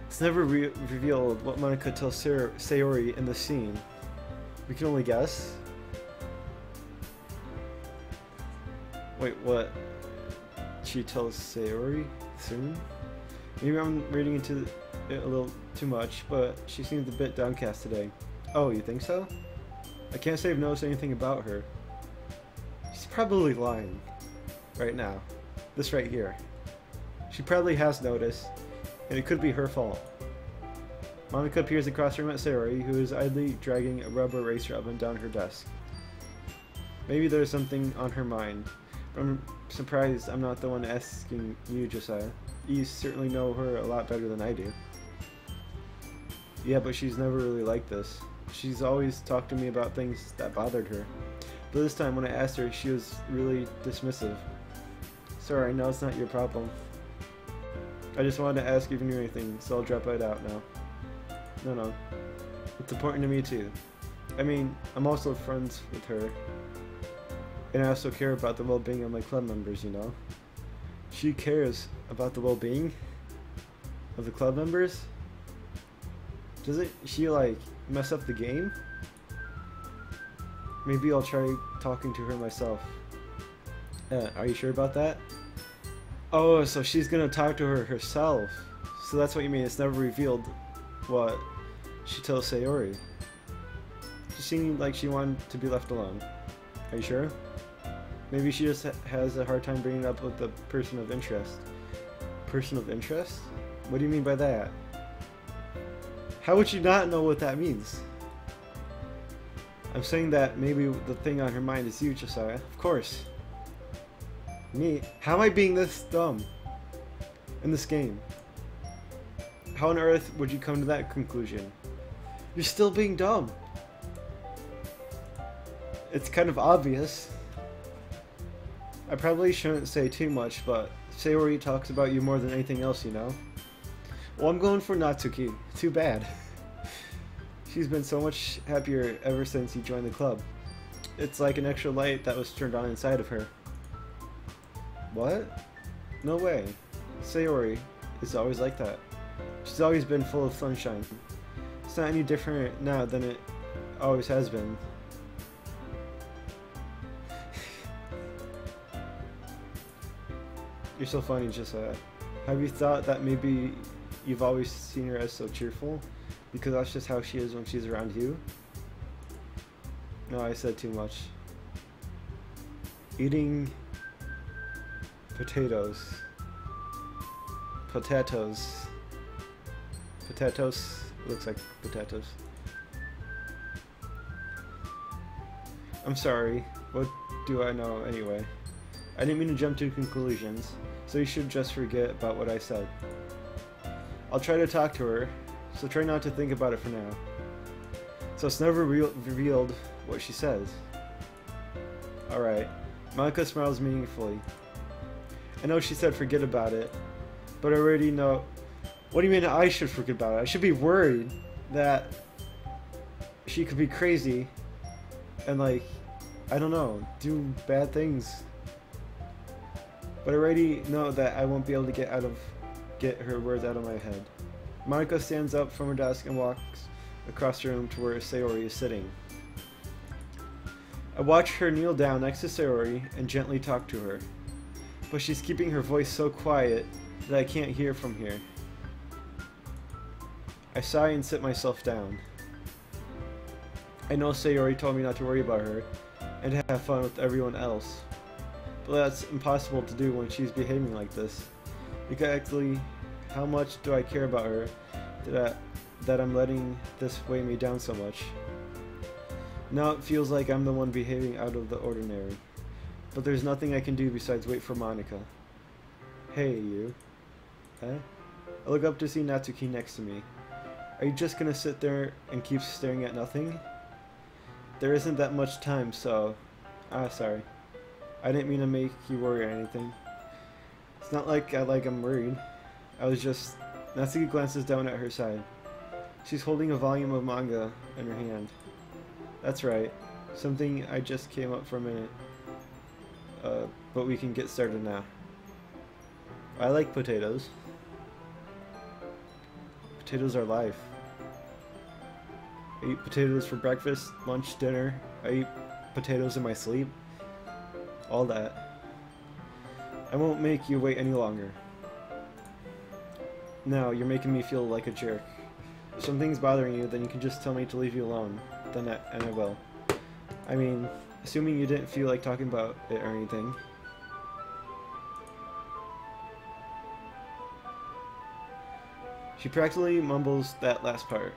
It's never revealed what Monica tells Sayori in the scene. We can only guess. Wait, what? She tells Sayori soon? Maybe I'm reading into it a little too much, but she seems a bit downcast today. Oh, you think so? I can't say I've noticed anything about her. She's probably lying. Right now. This right here. She probably has noticed, and it could be her fault. Monica appears across from Sayori, who is idly dragging a rubber eraser up and down her desk. Maybe there's something on her mind. I'm surprised I'm not the one asking you, Josiah. You certainly know her a lot better than I do. Yeah, but she's never really like this. She's always talked to me about things that bothered her. But this time when I asked her, she was really dismissive. Sorry, I know it's not your problem. I just wanted to ask if you knew anything, so I'll drop it out now. No. It's important to me too. I mean, I'm also friends with her. And I also care about the well-being of my club members, you know? She cares about the well-being of the club members? Doesn't she, like, mess up the game? Maybe I'll try talking to her myself. Are you sure about that? Oh, so she's gonna talk to her herself. So that's what you mean, it's never revealed what she tells Sayori. She seemed like she wanted to be left alone. Are you sure? Maybe she just has a hard time bringing it up with the person of interest. Person of interest? What do you mean by that? How would you not know what that means? I'm saying that maybe the thing on her mind is you, Josiah. Of course. Me? How am I being this dumb in this game? How on earth would you come to that conclusion? You're still being dumb. It's kind of obvious. I probably shouldn't say too much, but Sayori talks about you more than anything else, you know? Well, I'm going for Natsuki. Too bad. She's been so much happier ever since you joined the club. It's like an extra light that was turned on inside of her. What? No way. Sayori is always like that. She's always been full of sunshine. It's not any different now than it always has been. You're so funny, just have you thought that maybe you've always seen her as so cheerful? Because that's just how she is when she's around you? No, I said too much. Eating potatoes. Potatoes. Potatoes. Looks like potatoes. I'm sorry. What do I know anyway? I didn't mean to jump to conclusions, so you should just forget about what I said. I'll try to talk to her, so try not to think about it for now. So it's never revealed what she says. Alright. Monica smiles meaningfully. I know she said forget about it, but I already know... What do you mean I should forget about it? I should be worried that she could be crazy and, like, I don't know, do bad things. But I already know that I won't be able to get her words out of my head. Monica stands up from her desk and walks across the room to where Sayori is sitting. I watch her kneel down next to Sayori and gently talk to her, but she's keeping her voice so quiet that I can't hear from here. I sigh and sit myself down. I know Sayori told me not to worry about her and to have fun with everyone else, but that's impossible to do when she's behaving like this. Exactly how much do I care about her that I'm letting this weigh me down so much? Now it feels like I'm the one behaving out of the ordinary, but there's nothing I can do besides wait for Monica. Hey, you. Eh? I look up to see Natsuki next to me. Are you just gonna sit there and keep staring at nothing? There isn't that much time, so... sorry. I didn't mean to make you worry or anything. It's not like I'm worried. I was just... Natsuki glances down at her side. She's holding a volume of manga in her hand. That's right. Something I just came up for a minute. But we can get started now. I like potatoes. Potatoes are life. I eat potatoes for breakfast, lunch, dinner. I eat potatoes in my sleep. All that. I won't make you wait any longer. No, you're making me feel like a jerk. If something's bothering you, then you can just tell me to leave you alone. And I will. I mean, assuming you didn't feel like talking about it or anything. She practically mumbles that last part.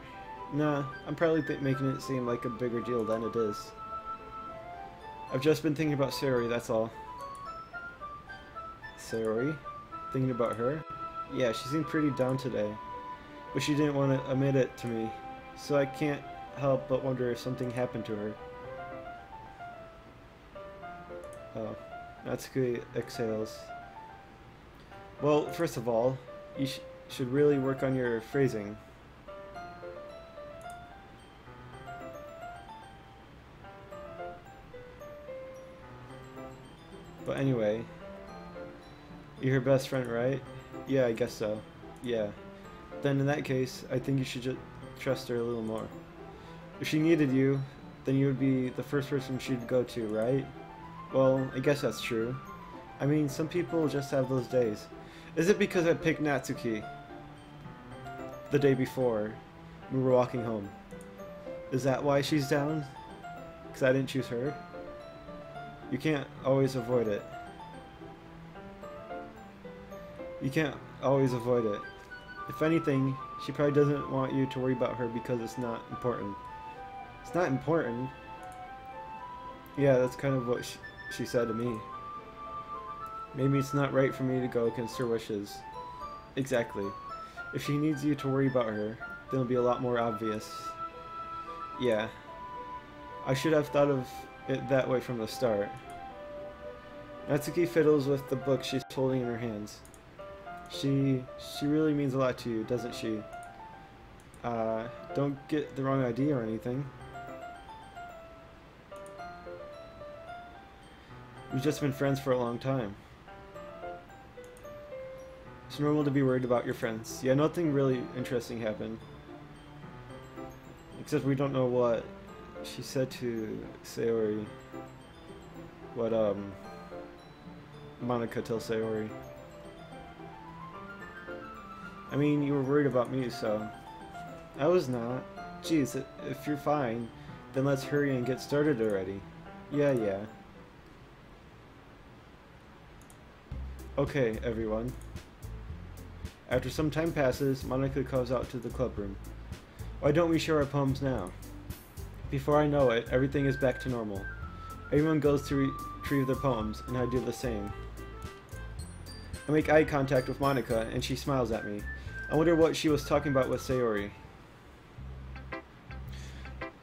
Nah, I'm probably making it seem like a bigger deal than it is. I've just been thinking about Sayori, that's all. Sayori? Thinking about her? Yeah, she seemed pretty down today. But she didn't want to admit it to me, so I can't help but wonder if something happened to her. Oh, Natsuki exhales. Well, first of all, you should really work on your phrasing. But anyway, you're her best friend, right? Yeah, I guess so. Yeah. Then in that case, I think you should just trust her a little more. If she needed you, then you would be the first person she'd go to, right? Well, I guess that's true. I mean, some people just have those days. Is it because I picked Natsuki the day before we were walking home? Is that why she's down? Because I didn't choose her? You can't always avoid it. You can't always avoid it. If anything, she probably doesn't want you to worry about her because it's not important. It's not important? Yeah, that's kind of what she said to me. Maybe it's not right for me to go against her wishes. Exactly. If she needs you to worry about her, then it'll be a lot more obvious. Yeah. I should have thought of it that way from the start. Natsuki fiddles with the book she's holding in her hands. She really means a lot to you, doesn't she? Don't get the wrong idea or anything. We've just been friends for a long time. It's normal to be worried about your friends. Yeah, nothing really interesting happened. Except we don't know what she said to Sayori. What, Monica tells Sayori. I mean, you were worried about me, so... I was not. Jeez, if you're fine, then let's hurry and get started already. Yeah. Okay, everyone. After some time passes, Monica calls out to the club room. Why don't we share our poems now? Before I know it, everything is back to normal. Everyone goes to retrieve their poems, and I do the same. I make eye contact with Monica, and she smiles at me. I wonder what she was talking about with Sayori.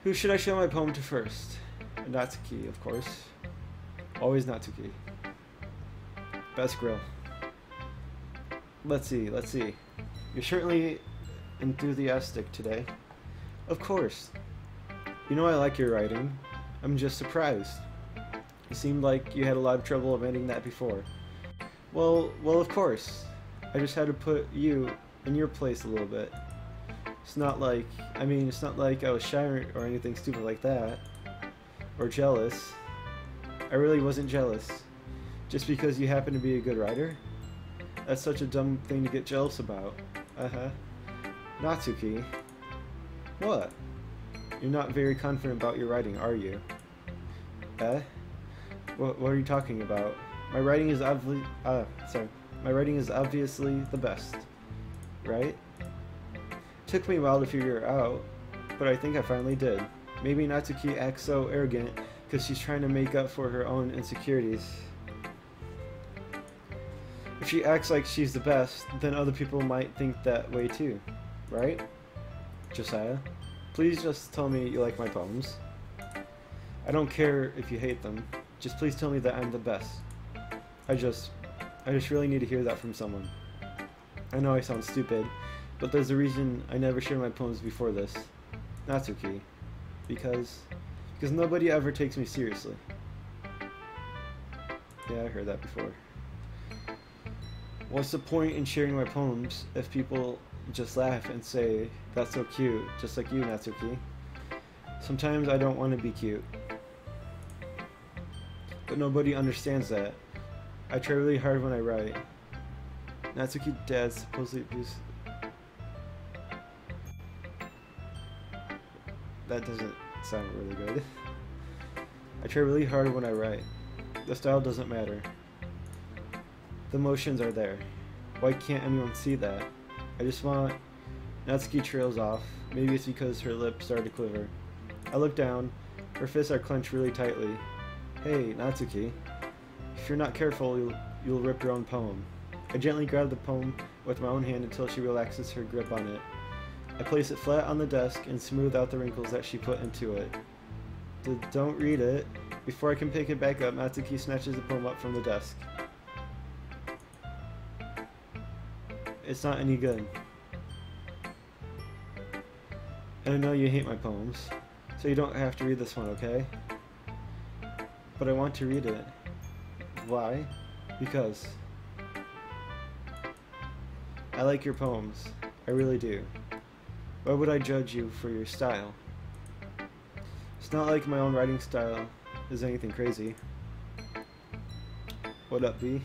Who should I show my poem to first? Natsuki, of course. Always Natsuki. Best grill. Let's see. You're certainly enthusiastic today. Of course. You know I like your writing. I'm just surprised. It seemed like you had a lot of trouble admitting that before. Well, of course. I just had to put you in your place a little bit. It's not like I was shy or anything stupid like that. Or jealous. I really wasn't jealous. Just because you happen to be a good writer? That's such a dumb thing to get jealous about. Natsuki. What? You're not very confident about your writing, are you? What are you talking about? My writing is My writing is obviously the best. Right? Took me a while to figure it out, but I think I finally did. Maybe Natsuki acts so arrogant because she's trying to make up for her own insecurities. If she acts like she's the best, then other people might think that way too, right? Josiah, please just tell me you like my poems. I don't care if you hate them. Just please tell me that I'm the best. I just really need to hear that from someone. I know I sound stupid, but there's a reason I never shared my poems before this. Natsuki. Because nobody ever takes me seriously. Yeah, I heard that before. What's the point in sharing my poems if people just laugh and say, that's so cute, just like you, Natsuki? Sometimes I don't want to be cute. But nobody understands that. I try really hard when I write. Natsuki dad supposedly abused... That doesn't sound really good. I try really hard when I write. The style doesn't matter. The emotions are there. Why can't anyone see that? I just want... Natsuki trails off. Maybe it's because her lips started to quiver. I look down. Her fists are clenched really tightly. Hey, Natsuki. If you're not careful, you'll rip your own poem. I gently grab the poem with my own hand until she relaxes her grip on it. I place it flat on the desk and smooth out the wrinkles that she put into it. Don't read it. Before I can pick it back up, Natsuki snatches the poem up from the desk. It's not any good. And I know you hate my poems, so you don't have to read this one, okay? But I want to read it. Why? Because I like your poems. I really do. Why would I judge you for your style? It's not like my own writing style is anything crazy. What up, B?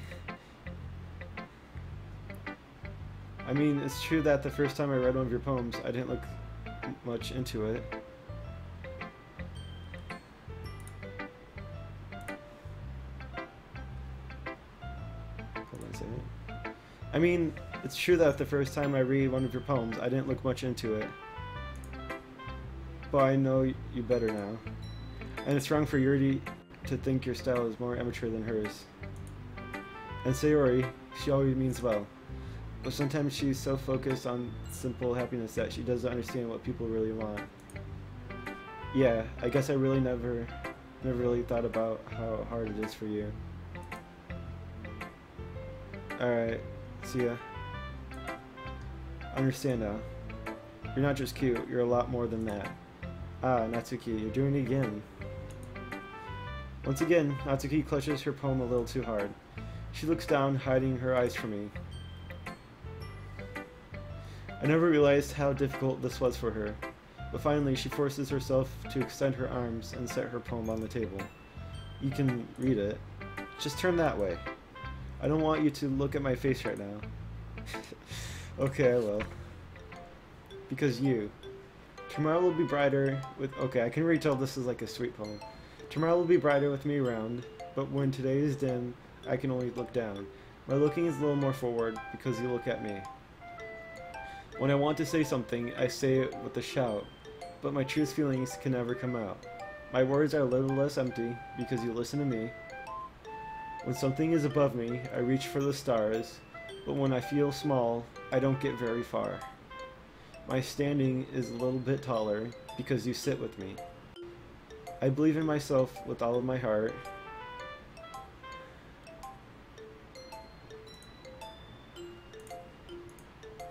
I mean, it's true that the first time I read one of your poems, I didn't look much into it. Hold on a second. I mean, it's true that the first time I read one of your poems, I didn't look much into it. But I know you better now. And it's wrong for Yuri to think your style is more amateur than hers. And Sayori, she always means well. But sometimes she's so focused on simple happiness that she doesn't understand what people really want. Yeah, I guess I really never really thought about how hard it is for you. Alright, see ya. Understand now. You're not just cute, you're a lot more than that. Ah, Natsuki, you're doing it again. Once again, Natsuki clutches her poem a little too hard. She looks down, hiding her eyes from me. I never realized how difficult this was for her, but finally she forces herself to extend her arms and set her poem on the table. You can read it. Just turn that way. I don't want you to look at my face right now. Okay, I will. Because you. Tomorrow will be brighter with... Okay, I can already tell this is like a sweet poem. Tomorrow will be brighter with me around, but when today is dim, I can only look down. My looking is a little more forward because you look at me. When I want to say something, I say it with a shout, but my true feelings can never come out. My words are a little less empty because you listen to me. When something is above me, I reach for the stars, but when I feel small, I don't get very far. My standing is a little bit taller because you sit with me. I believe in myself with all of my heart.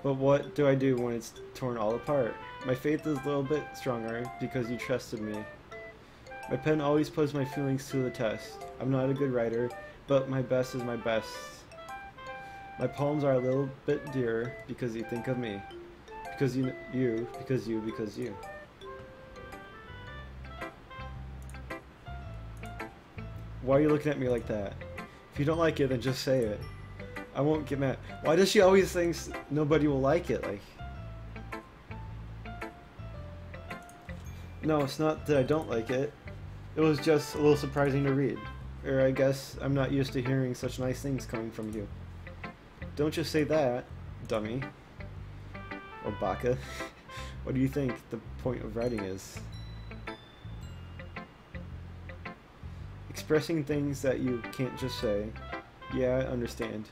But what do I do when it's torn all apart? My faith is a little bit stronger because you trusted me. My pen always puts my feelings to the test. I'm not a good writer, but my best is my best. My poems are a little bit dearer because you think of me. Because because you. Why are you looking at me like that? If you don't like it, then just say it. I won't get mad. Why does she always think nobody will like it? Like, no, it's not that I don't like it. It was just a little surprising to read. Or I guess I'm not used to hearing such nice things coming from you. Don't just say that, dummy. Or baka. What do you think the point of writing is? Expressing things that you can't just say. Yeah, I understand.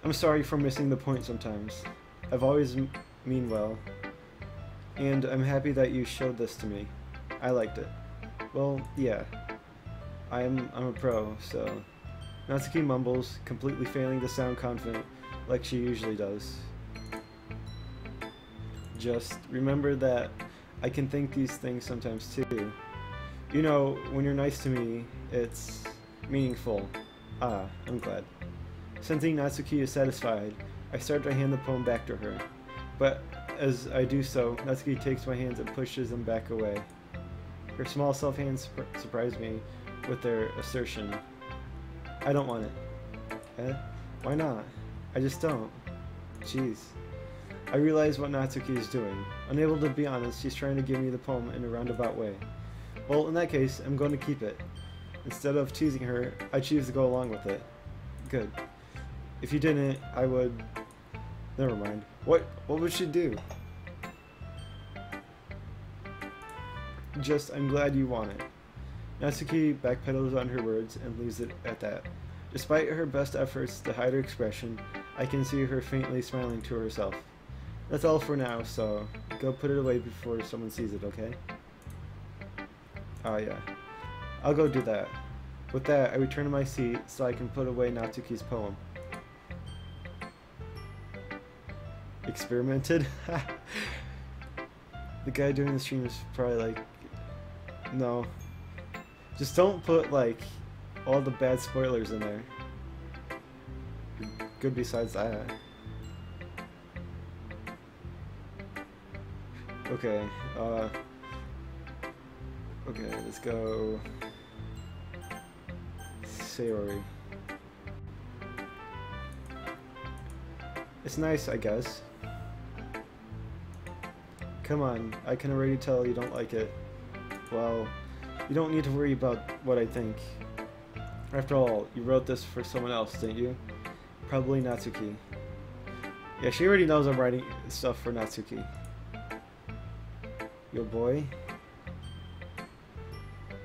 I'm sorry for missing the point sometimes. I've always mean well. And I'm happy that you showed this to me. I liked it. Well, yeah. I'm a pro, so... Natsuki mumbles, completely failing to sound confident like she usually does. Just remember that I can think these things sometimes too. You know, when you're nice to me, it's meaningful. Ah, I'm glad. Sensing Natsuki is satisfied, I start to hand the poem back to her. But as I do so, Natsuki takes my hands and pushes them back away. Her small soft hands surprise me with their assertion. I don't want it. Eh? Why not? I just don't. Jeez. I realize what Natsuki is doing. Unable to be honest, she's trying to give me the poem in a roundabout way. Well, in that case, I'm going to keep it. Instead of teasing her, I choose to go along with it. Good. If you didn't, I would... Never mind. What would she do? Just, I'm glad you want it. Natsuki backpedals on her words and leaves it at that. Despite her best efforts to hide her expression, I can see her faintly smiling to herself. That's all for now, so go put it away before someone sees it, okay? Oh yeah. I'll go do that. With that, I return to my seat so I can put away Natsuki's poem. Experimented? The guy doing the stream is probably like, no. Just don't put like all the bad spoilers in there. Good besides that. Okay, okay, let's go Sayori. It's nice, I guess. Come on, I can already tell you don't like it. Well, you don't need to worry about what I think. After all, you wrote this for someone else, didn't you? Probably Natsuki. Yeah, she already knows I'm writing stuff for Natsuki. Yo boy.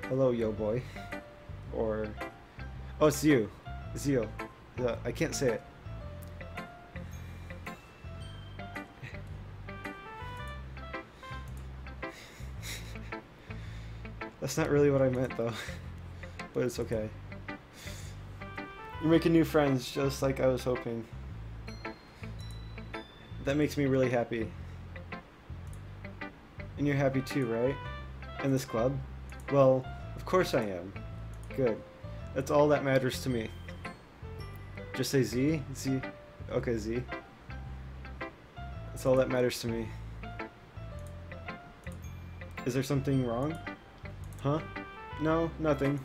Hello, yo boy. Or... oh, it's you. It's you. I can't say it. That's not really what I meant though, but it's okay. You're making new friends just like I was hoping. That makes me really happy. And you're happy too, right? In this club? Well, of course I am. Good. That's all that matters to me. Just say Z? Z? Okay, Z. That's all that matters to me. Is there something wrong? Huh? No, nothing.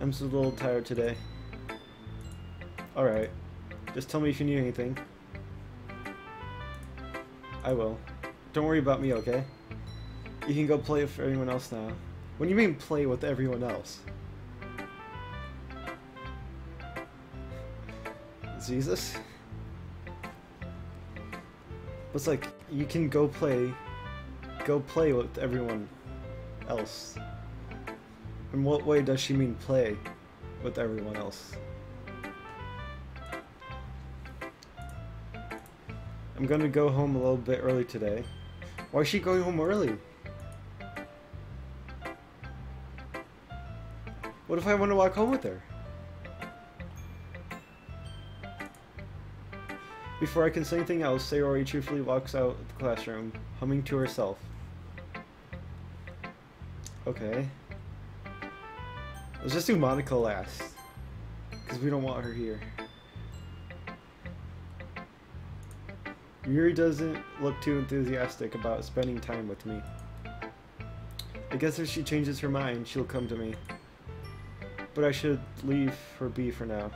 I'm just a little tired today. Alright. Just tell me if you need anything. I will. Don't worry about me, okay? You can go play with everyone else now. What do you mean play with everyone else? Jesus? It's like, you can go play with everyone else. In what way does she mean play with everyone else? I'm gonna go home a little bit early today. Why is she going home early? What if I want to walk home with her? Before I can say anything else, Sayori cheerfully walks out of the classroom, humming to herself. Okay. Let's just do Monica last, because we don't want her here. Yuri doesn't look too enthusiastic about spending time with me. I guess if she changes her mind, she'll come to me. But I should leave her be for now.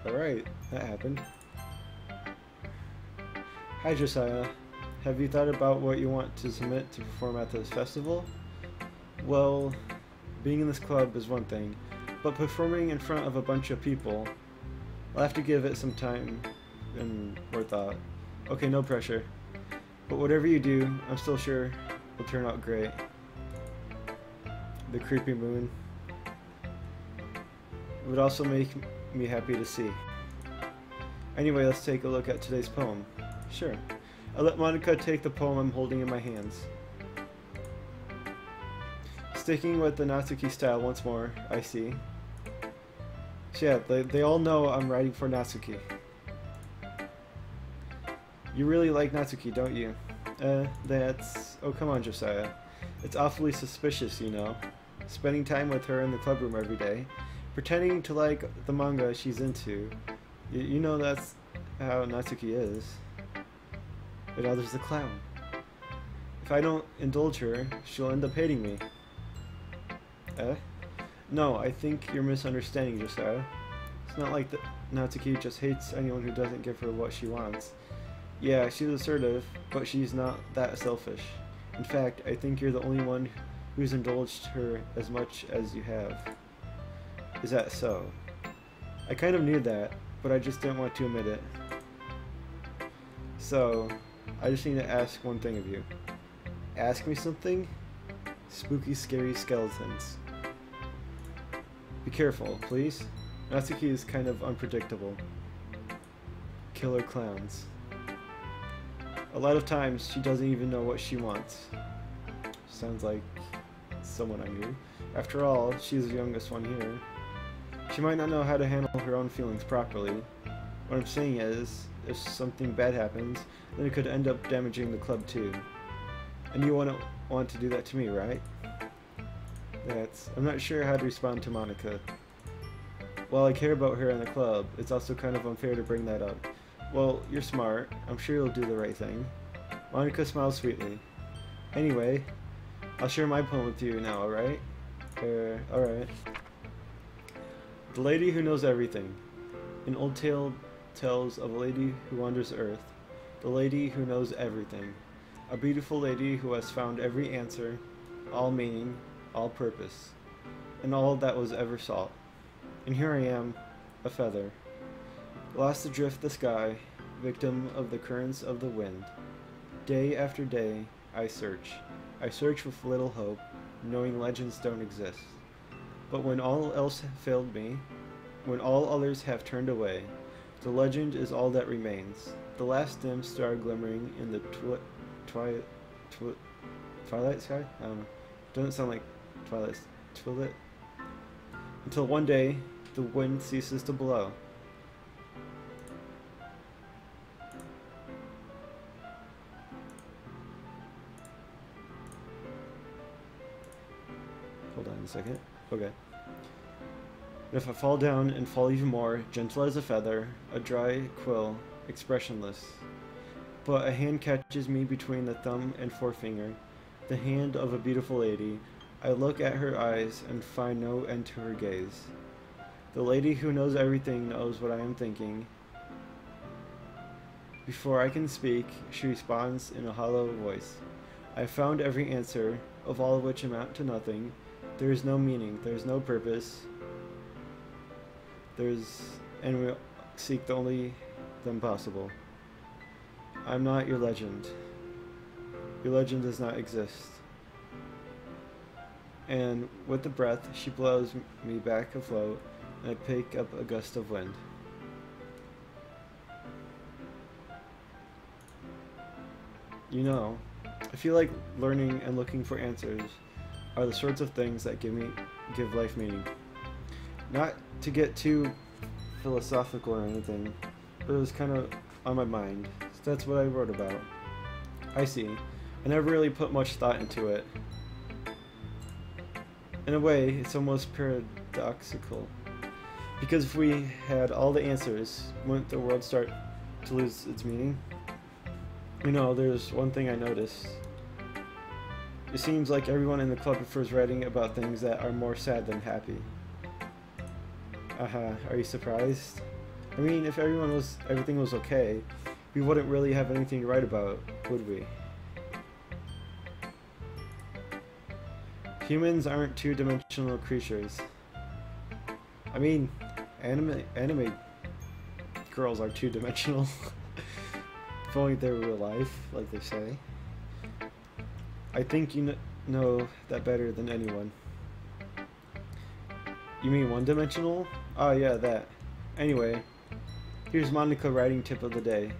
Alright, that happened. Hi Josiah. Have you thought about what you want to submit to perform at this festival? Well, being in this club is one thing, but performing in front of a bunch of people, I'll have to give it some time and more thought. Okay, no pressure. But whatever you do, I'm still sure will turn out great. The creepy moon would also make me happy to see. Anyway, let's take a look at today's poem. Sure. I'll let Monica take the poem I'm holding in my hands. Sticking with the Natsuki style once more, I see. So yeah, they all know I'm writing for Natsuki. You really like Natsuki, don't you? That's... Oh, come on, Josiah. It's awfully suspicious, you know. Spending time with her in the club room every day. Pretending to like the manga she's into. You know that's how Natsuki is. But now there's the clown. If I don't indulge her, she'll end up hating me. No, I think you're misunderstanding, Josiah. It's not like Natsuki just hates anyone who doesn't give her what she wants. Yeah, she's assertive, but she's not that selfish. In fact, I think you're the only one who's indulged her as much as you have. Is that so? I kind of knew that, but I just didn't want to admit it. So, I just need to ask one thing of you. Ask me something? Spooky, scary skeletons. Be careful, please. Natsuki is kind of unpredictable. Killer clowns. A lot of times, she doesn't even know what she wants. Sounds like someone I knew. After all, she's the youngest one here. She might not know how to handle her own feelings properly. What I'm saying is, if something bad happens, then it could end up damaging the club too. And you wouldn't want to do that to me, right? I'm not sure how to respond to Monica. While I care about her in the club, it's also kind of unfair to bring that up. Well, you're smart. I'm sure you'll do the right thing. Monica smiles sweetly. Anyway, I'll share my poem with you now, alright? Alright. The Lady Who Knows Everything. An old tale tells of a lady who wanders the earth. The lady who knows everything. A beautiful lady who has found every answer, all meaning, all purpose, and all that was ever sought. And here I am, a feather, lost adrift the sky, victim of the currents of the wind. Day after day, I search with little hope, knowing legends don't exist. But when all else failed me, when all others have turned away, the legend is all that remains, the last dim star glimmering in the Twilight Sky? I don't know. Doesn't sound like Twilight. Twilight? Until one day, the wind ceases to blow. Hold on a second. Okay. If I fall down and fall even more, gentle as a feather, a dry quill, expressionless. But a hand catches me between the thumb and forefinger, the hand of a beautiful lady. I look at her eyes and find no end to her gaze. The lady who knows everything knows what I am thinking. Before I can speak, she responds in a hollow voice. I have found every answer, of all of which amount to nothing. There is no meaning, there is no purpose. And we seek the only them possible. I'm not your legend. Your legend does not exist. And with the breath, she blows me back afloat, and I pick up a gust of wind. You know, I feel like learning and looking for answers are the sorts of things that give life meaning. Not to get too philosophical or anything, but it was kind of on my mind. So that's what I wrote about. I see. I never really put much thought into it. In a way, it's almost paradoxical. Because if we had all the answers, wouldn't the world start to lose its meaning? You know, there's one thing I noticed. It seems like everyone in the club prefers writing about things that are more sad than happy. Are you surprised? I mean, if everything was okay, we wouldn't really have anything to write about, would we? Humans aren't two-dimensional creatures. I mean, anime girls are two-dimensional. If only they were real life, like they say. I think you know that better than anyone. You mean one-dimensional? Oh yeah, that. Anyway, here's Monica writing tip of the day.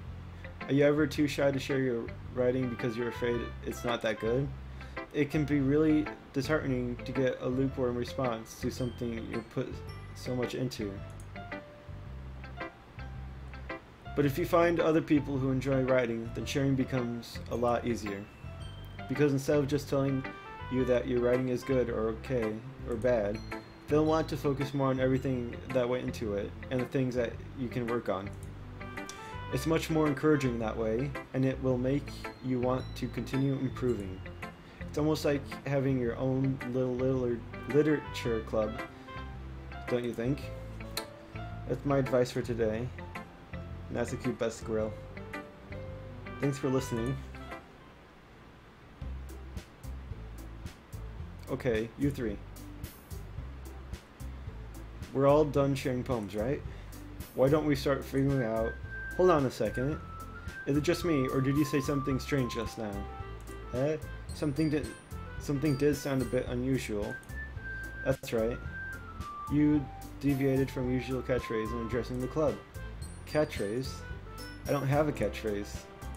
Are you ever too shy to share your writing because you're afraid it's not that good? It can be really disheartening to get a lukewarm response to something you put so much into. But if you find other people who enjoy writing, then sharing becomes a lot easier. Because instead of just telling you that your writing is good or okay or bad, they'll want to focus more on everything that went into it and the things that you can work on. It's much more encouraging that way, and it will make you want to continue improving. It's almost like having your own little literature club, don't you think? That's my advice for today. And that's a cute best squirrel. Thanks for listening. Okay, you three. We're all done sharing poems, right? Why don't we start figuring out... Hold on a second. Is it just me, or did you say something strange just now? Something did sound a bit unusual. That's right. You deviated from usual catchphrase in addressing the club. Catchphrase? I don't have a catchphrase.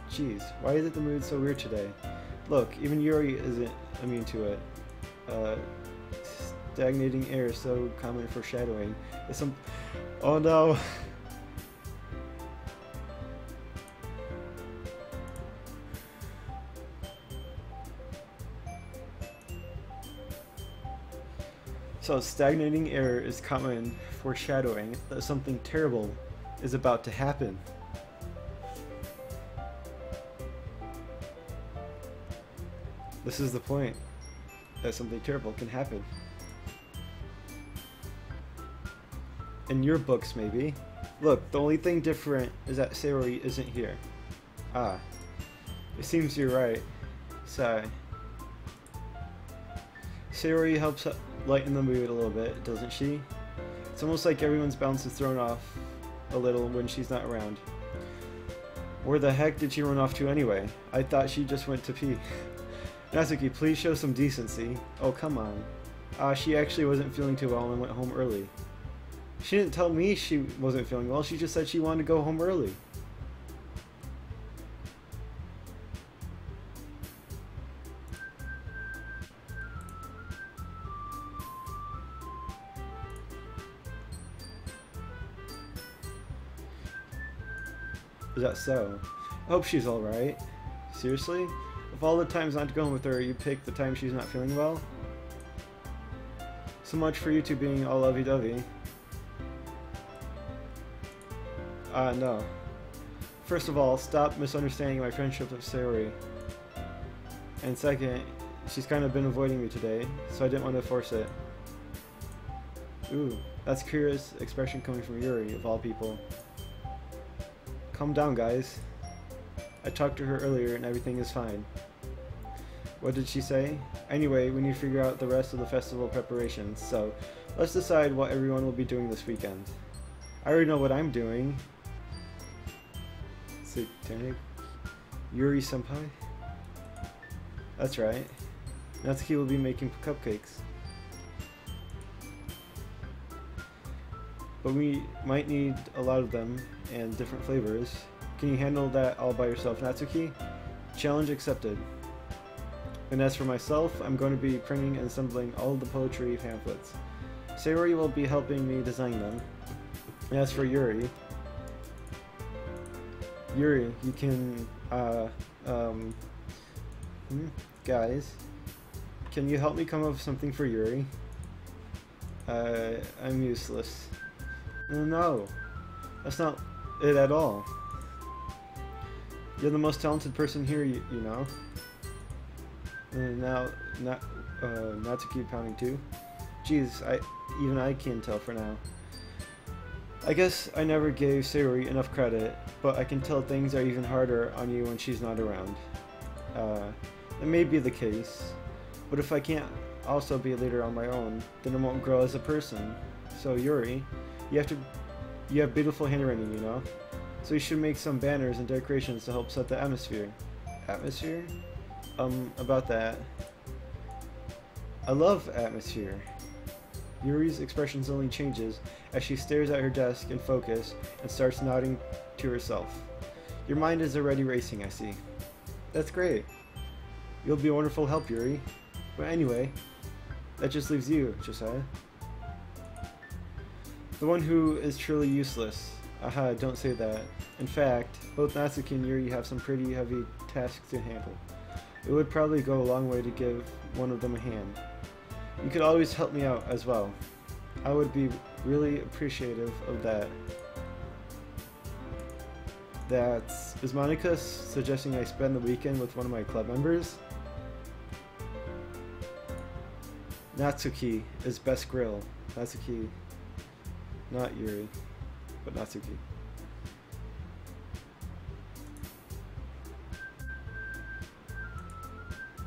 Jeez, why is the mood so weird today? Look, even Yuri isn't immune to it. Stagnating air is so common foreshadowing. It's some... Oh no! So stagnating air is common foreshadowing that something terrible is about to happen. This is the point, that something terrible can happen. In your books, maybe. Look, the only thing different is that Sayori isn't here. Ah, it seems you're right. Sigh. Sayori helps lighten the mood a little bit, doesn't she? It's almost like everyone's balance is thrown off a little when she's not around. Where the heck did she run off to anyway? I thought she just went to pee. Natsuki, please show some decency. Oh, come on. She actually wasn't feeling too well and went home early. She didn't tell me she wasn't feeling well, she just said she wanted to go home early. Is that so? I hope she's alright. Seriously? Of all the times not to go home with her, you pick the time she's not feeling well? So much for you two being all lovey-dovey. No. First of all, stop misunderstanding my friendship with Sayori. And second, she's kind of been avoiding me today, so I didn't want to force it. Ooh, that's curious expression coming from Yuri, of all people. Calm down, guys. I talked to her earlier and everything is fine. What did she say? Anyway, we need to figure out the rest of the festival preparations, so let's decide what everyone will be doing this weekend. I already know what I'm doing. Satanic Yuri-senpai? That's right. Natsuki will be making cupcakes. But we might need a lot of them and different flavors. Can you handle that all by yourself, Natsuki? Challenge accepted. And as for myself, I'm going to be printing and assembling all the poetry pamphlets. Sayori will be helping me design them. And as for Yuri, you can, guys, can you help me come up with something for Yuri? I'm useless. No, that's not it at all. You're the most talented person here, you know. And now, Natsuki pounding too. Jeez, even I can't tell for now. I guess I never gave Sayori enough credit, but I can tell things are even harder on you when she's not around. That may be the case, but if I can't also be a leader on my own, then I won't grow as a person. So Yuri, you have beautiful handwriting, you know? So you should make some banners and decorations to help set the atmosphere. Atmosphere? About that. I love atmosphere. Yuri's expression only changes as she stares at her desk in focus and starts nodding to herself. Your mind is already racing, I see. That's great. You'll be a wonderful help, Yuri. But anyway, that just leaves you, Josiah. The one who is truly useless. Aha, don't say that. In fact, both Natsuki and Yuri have some pretty heavy tasks to handle. It would probably go a long way to give one of them a hand. You could always help me out as well. I would be really appreciative of that. Is Monica suggesting I spend the weekend with one of my club members? Natsuki is best grill. Natsuki, not Yuri, but Natsuki.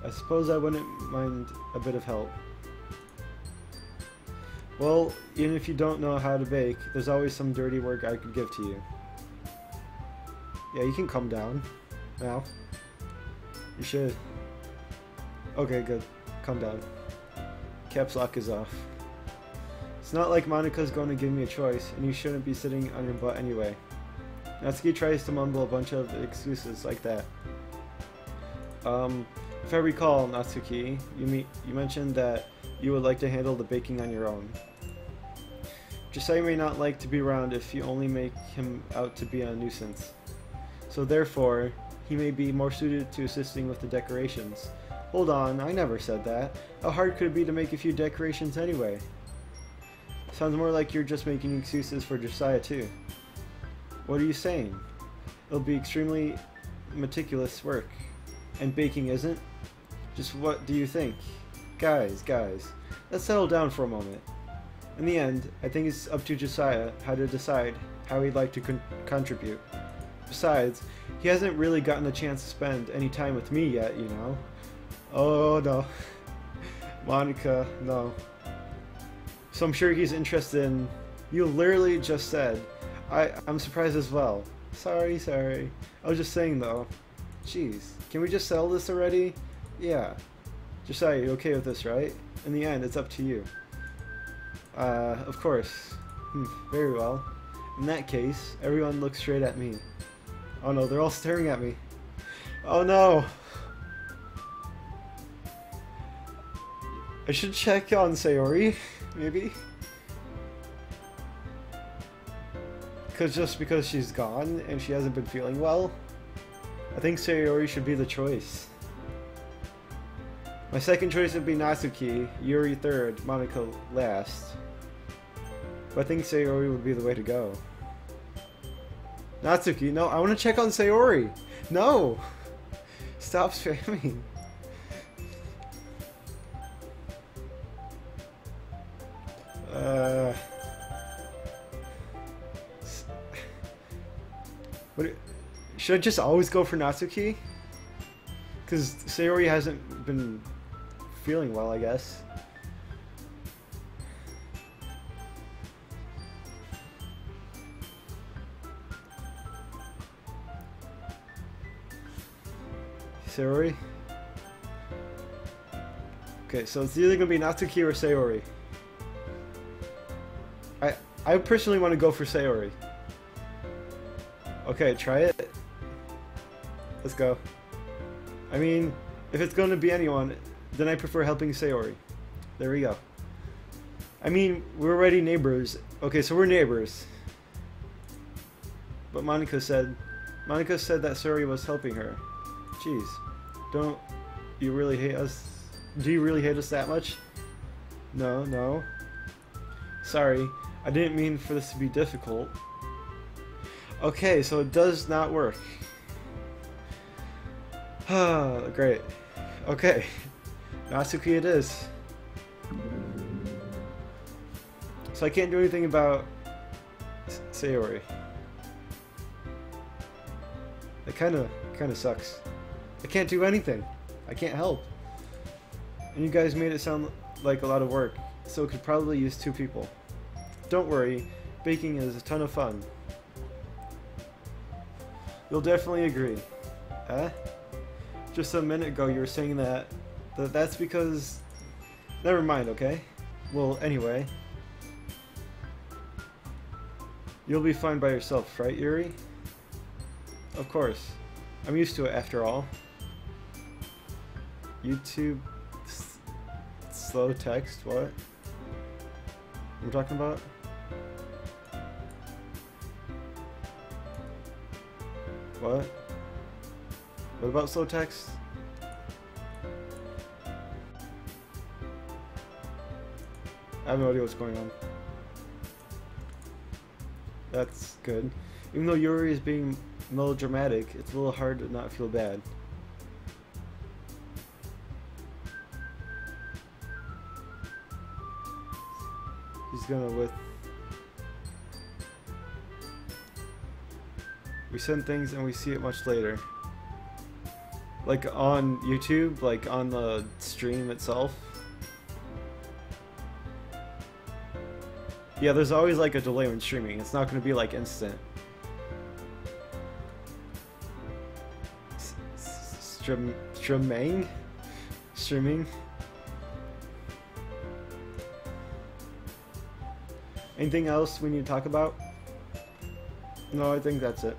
I suppose I wouldn't mind a bit of help. Well, even if you don't know how to bake, there's always some dirty work I could give to you. Yeah, you can calm down. Now. You should. Okay, good. Calm down. Caps lock is off. It's not like Monica's going to give me a choice, and you shouldn't be sitting on your butt anyway. Natsuki tries to mumble a bunch of excuses like that. If I recall, Natsuki, you mentioned that you would like to handle the baking on your own. Josiah may not like to be around if you only make him out to be a nuisance. So therefore, he may be more suited to assisting with the decorations. Hold on, I never said that. How hard could it be to make a few decorations anyway? Sounds more like you're just making excuses for Josiah too. What are you saying? It'll be extremely meticulous work. And baking isn't? Just what do you think? Guys, let's settle down for a moment. In the end, I think it's up to Josiah how to decide how he'd like to contribute. Besides, he hasn't really gotten the chance to spend any time with me yet, you know? Oh no. Monica, no. So I'm sure he's interested in... You literally just said. I'm surprised as well. Sorry. I was just saying though. Jeez, can we just settle this already? Yeah. Josiah, you okay with this, right? In the end, it's up to you. Of course. Very well. In that case, everyone looks straight at me. Oh no, they're all staring at me. Oh no! I should check on Sayori, maybe? just because she's gone and she hasn't been feeling well, I think Sayori should be the choice. My second choice would be Natsuki, Yuri third, Monica last. But I think Sayori would be the way to go. Natsuki, no, I want to check on Sayori. No! Stop spamming. Should I just always go for Natsuki? Because Sayori hasn't been feeling well, I guess. Sayori? Okay, so it's either gonna be Natsuki or Sayori. I personally want to go for Sayori. Okay, try it. Let's go. I mean, if it's going to be anyone, then I prefer helping Sayori. There we go. I mean, we're already neighbors. Okay, so we're neighbors. But Monica said that Sayori was helping her. Jeez. Don't you really hate us? Do you really hate us that much? No, no. Sorry. I didn't mean for this to be difficult. Okay, so it does not work. Great. Okay. Natsuki it is. So I can't do anything about Sayori. It kinda sucks. I can't do anything. I can't help. And you guys made it sound like a lot of work, so it could probably use 2 people. Don't worry, baking is a ton of fun. You'll definitely agree. Huh? Just a minute ago you were saying that's because... Never mind, okay? Well, anyway. You'll be fine by yourself, right, Yuri? Of course. I'm used to it after all. YouTube... slow text, what? We're talking about? What? What about slow text? I have no idea what's going on. That's good. Even though Yuri is being melodramatic, it's a little hard to not feel bad. He's gonna with... We send things and we see it much later. Like on YouTube, like on the stream itself. Yeah, there's always like a delay when streaming. It's not gonna be like instant. Streaming? Anything else we need to talk about? No, I think that's it.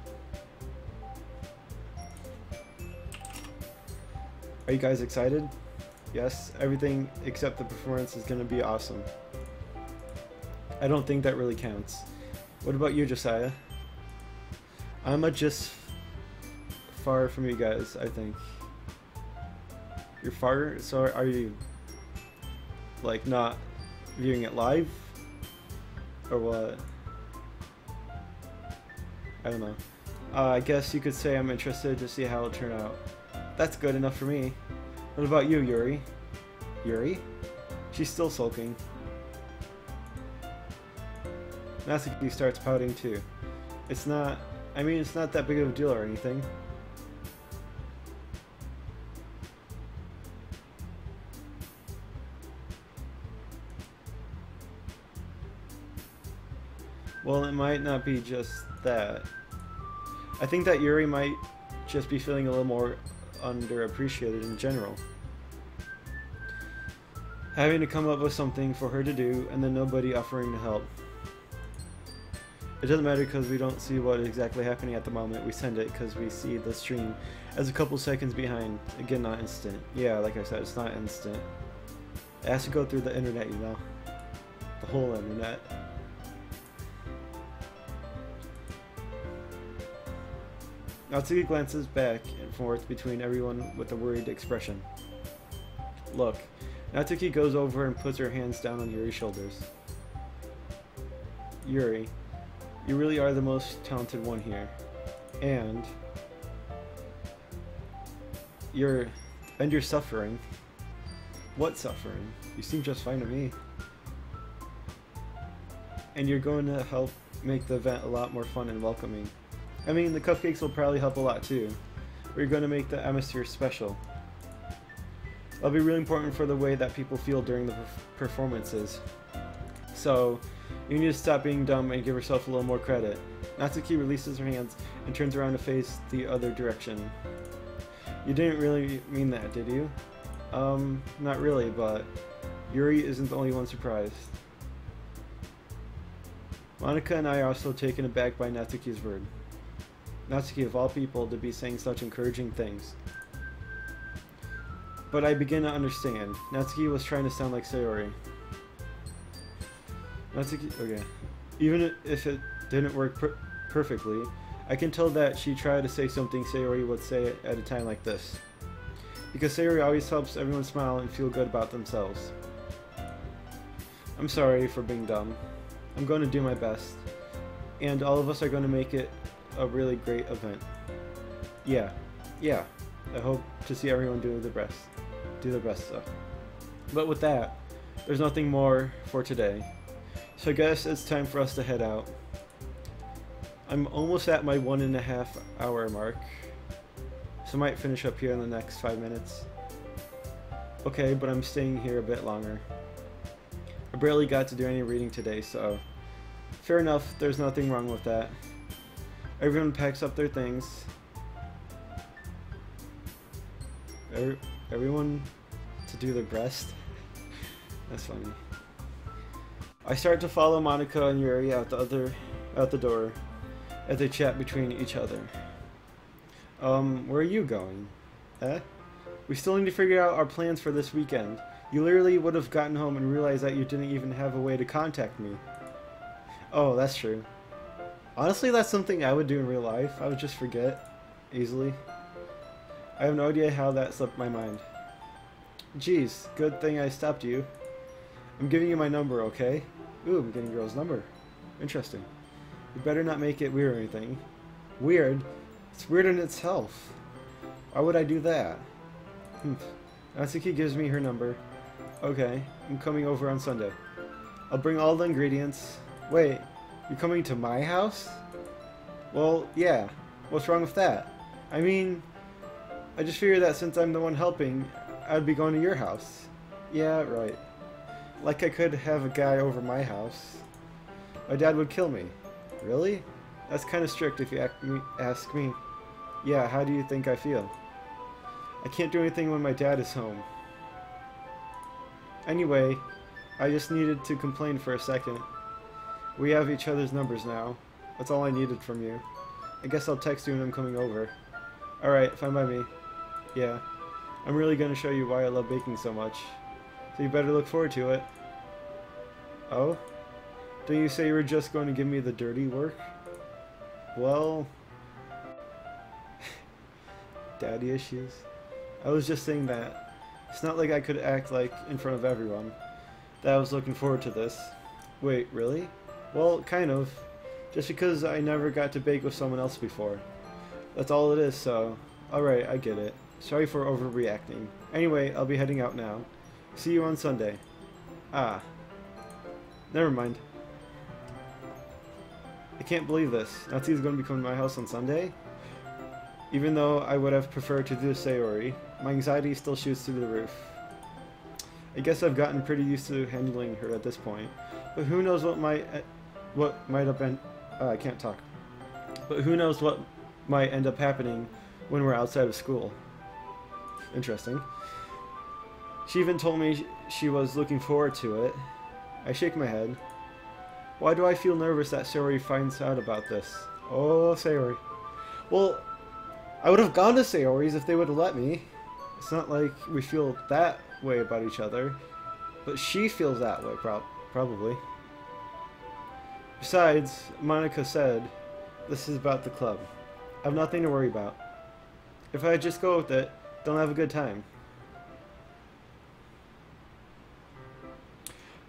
Are you guys excited? Yes, everything except the performance is going to be awesome. I don't think that really counts. What about you, Josiah? I'm just far from you guys, I think. You're far? So are you like not viewing it live? Or what? I don't know. I guess you could say I'm interested to see how it'll turn out. That's good enough for me. What about you, Yuri? Yuri? She's still sulking. Natsuki starts pouting too. It's not... I mean, it's not that big of a deal or anything. Well, it might not be just that. I think that Yuri might just be feeling a little more underappreciated in general. Having to come up with something for her to do and then nobody offering to help. It doesn't matter because we don't see what is exactly happening at the moment. We send it because we see the stream as a couple seconds behind. Again, not instant. Yeah, like I said, it's not instant. It has to go through the internet, you know. The whole internet. Natsuki glances back and forth between everyone with a worried expression. Look. Natsuki goes over and puts her hands down on Yuri's shoulders. Yuri, you really are the most talented one here. And you're suffering. What suffering? You seem just fine to me. And you're going to help make the event a lot more fun and welcoming. I mean, the cupcakes will probably help a lot too. But you're going to make the atmosphere special. That'll be really important for the way that people feel during the performances. So, you need to stop being dumb and give yourself a little more credit. Natsuki releases her hands and turns around to face the other direction. You didn't really mean that, did you? Not really, but Yuri isn't the only one surprised. Monika and I are also taken aback by Natsuki's word. Natsuki, of all people, to be saying such encouraging things. But I begin to understand. Natsuki was trying to sound like Sayori. Natsuki, okay. Even if it didn't work perfectly, I can tell that she tried to say something Sayori would say at a time like this. Because Sayori always helps everyone smile and feel good about themselves. I'm sorry for being dumb. I'm going to do my best. And all of us are going to make it a really great event. Yeah. I hope to see everyone do their best stuff. But with that, there's nothing more for today. So I guess it's time for us to head out. I'm almost at my 1.5 hour mark. So I might finish up here in the next 5 minutes. Okay, but I'm staying here a bit longer. I barely got to do any reading today, so fair enough, there's nothing wrong with that. Everyone packs up their things. Everyone to do their best. That's funny. I start to follow Monika and Yuri out the door as they chat between each other. Where are you going? We still need to figure out our plans for this weekend. You literally would have gotten home and realized that you didn't even have a way to contact me. Oh, that's true. Honestly, that's something I would do in real life. I would just forget easily. I have no idea how that slipped my mind. Jeez, good thing I stopped you. I'm giving you my number, okay? Ooh, I'm getting a girl's number. Interesting. You better not make it weird or anything. Weird? It's weird in itself. Why would I do that? Natsuki gives me her number. Okay, I'm coming over on Sunday. I'll bring all the ingredients. Wait, you're coming to my house? Well, yeah. What's wrong with that? I mean, I just figured that since I'm the one helping, I'd be going to your house. Yeah, right. Like I could have a guy over my house. My dad would kill me. Really? That's kind of strict if you ask me. Yeah, how do you think I feel? I can't do anything when my dad is home. Anyway, I just needed to complain for a second. We have each other's numbers now. That's all I needed from you. I guess I'll text you when I'm coming over. Alright, fine by me. Yeah. I'm really gonna show you why I love baking so much. So you better look forward to it. Oh? Didn't you say you were just going to give me the dirty work? Well... Daddy issues? I was just saying that. It's not like I could act like in front of everyone that I was looking forward to this. Wait, really? Well, kind of. Just because I never got to bake with someone else before. That's all it is, so... Alright, I get it. Sorry for overreacting. Anyway, I'll be heading out now. See you on Sunday. Ah. Never mind. I can't believe this. Natsuki's going to be coming to my house on Sunday? Even though I would have preferred to do Sayori, my anxiety still shoots through the roof. I guess I've gotten pretty used to handling her at this point. But who knows what might have been... I can't talk. But who knows what might end up happening when we're outside of school. Interesting. She even told me she was looking forward to it. I shake my head. Why do I feel nervous that Sayori finds out about this? Oh, Sayori. Well, I would have gone to Sayori's if they would have let me. It's not like we feel that way about each other. But she feels that way, probably. Besides, Monika said, this is about the club. I have nothing to worry about. If I just go with it, don't have a good time.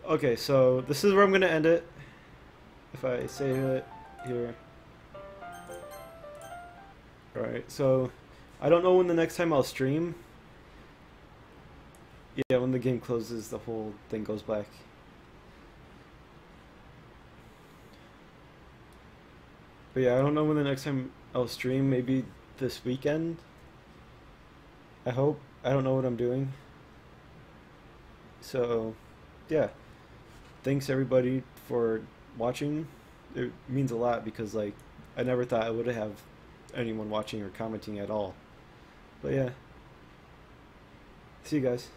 Okay, so this is where I'm gonna end it. If I save it here. Alright, so I don't know when the next time I'll stream. Yeah, when the game closes, the whole thing goes black. But yeah, I don't know when the next time I'll stream. Maybe this weekend. I hope. I don't know what I'm doing. So, yeah. Thanks everybody for watching. It means a lot because like I never thought I would have anyone watching or commenting at all. But yeah. See you guys.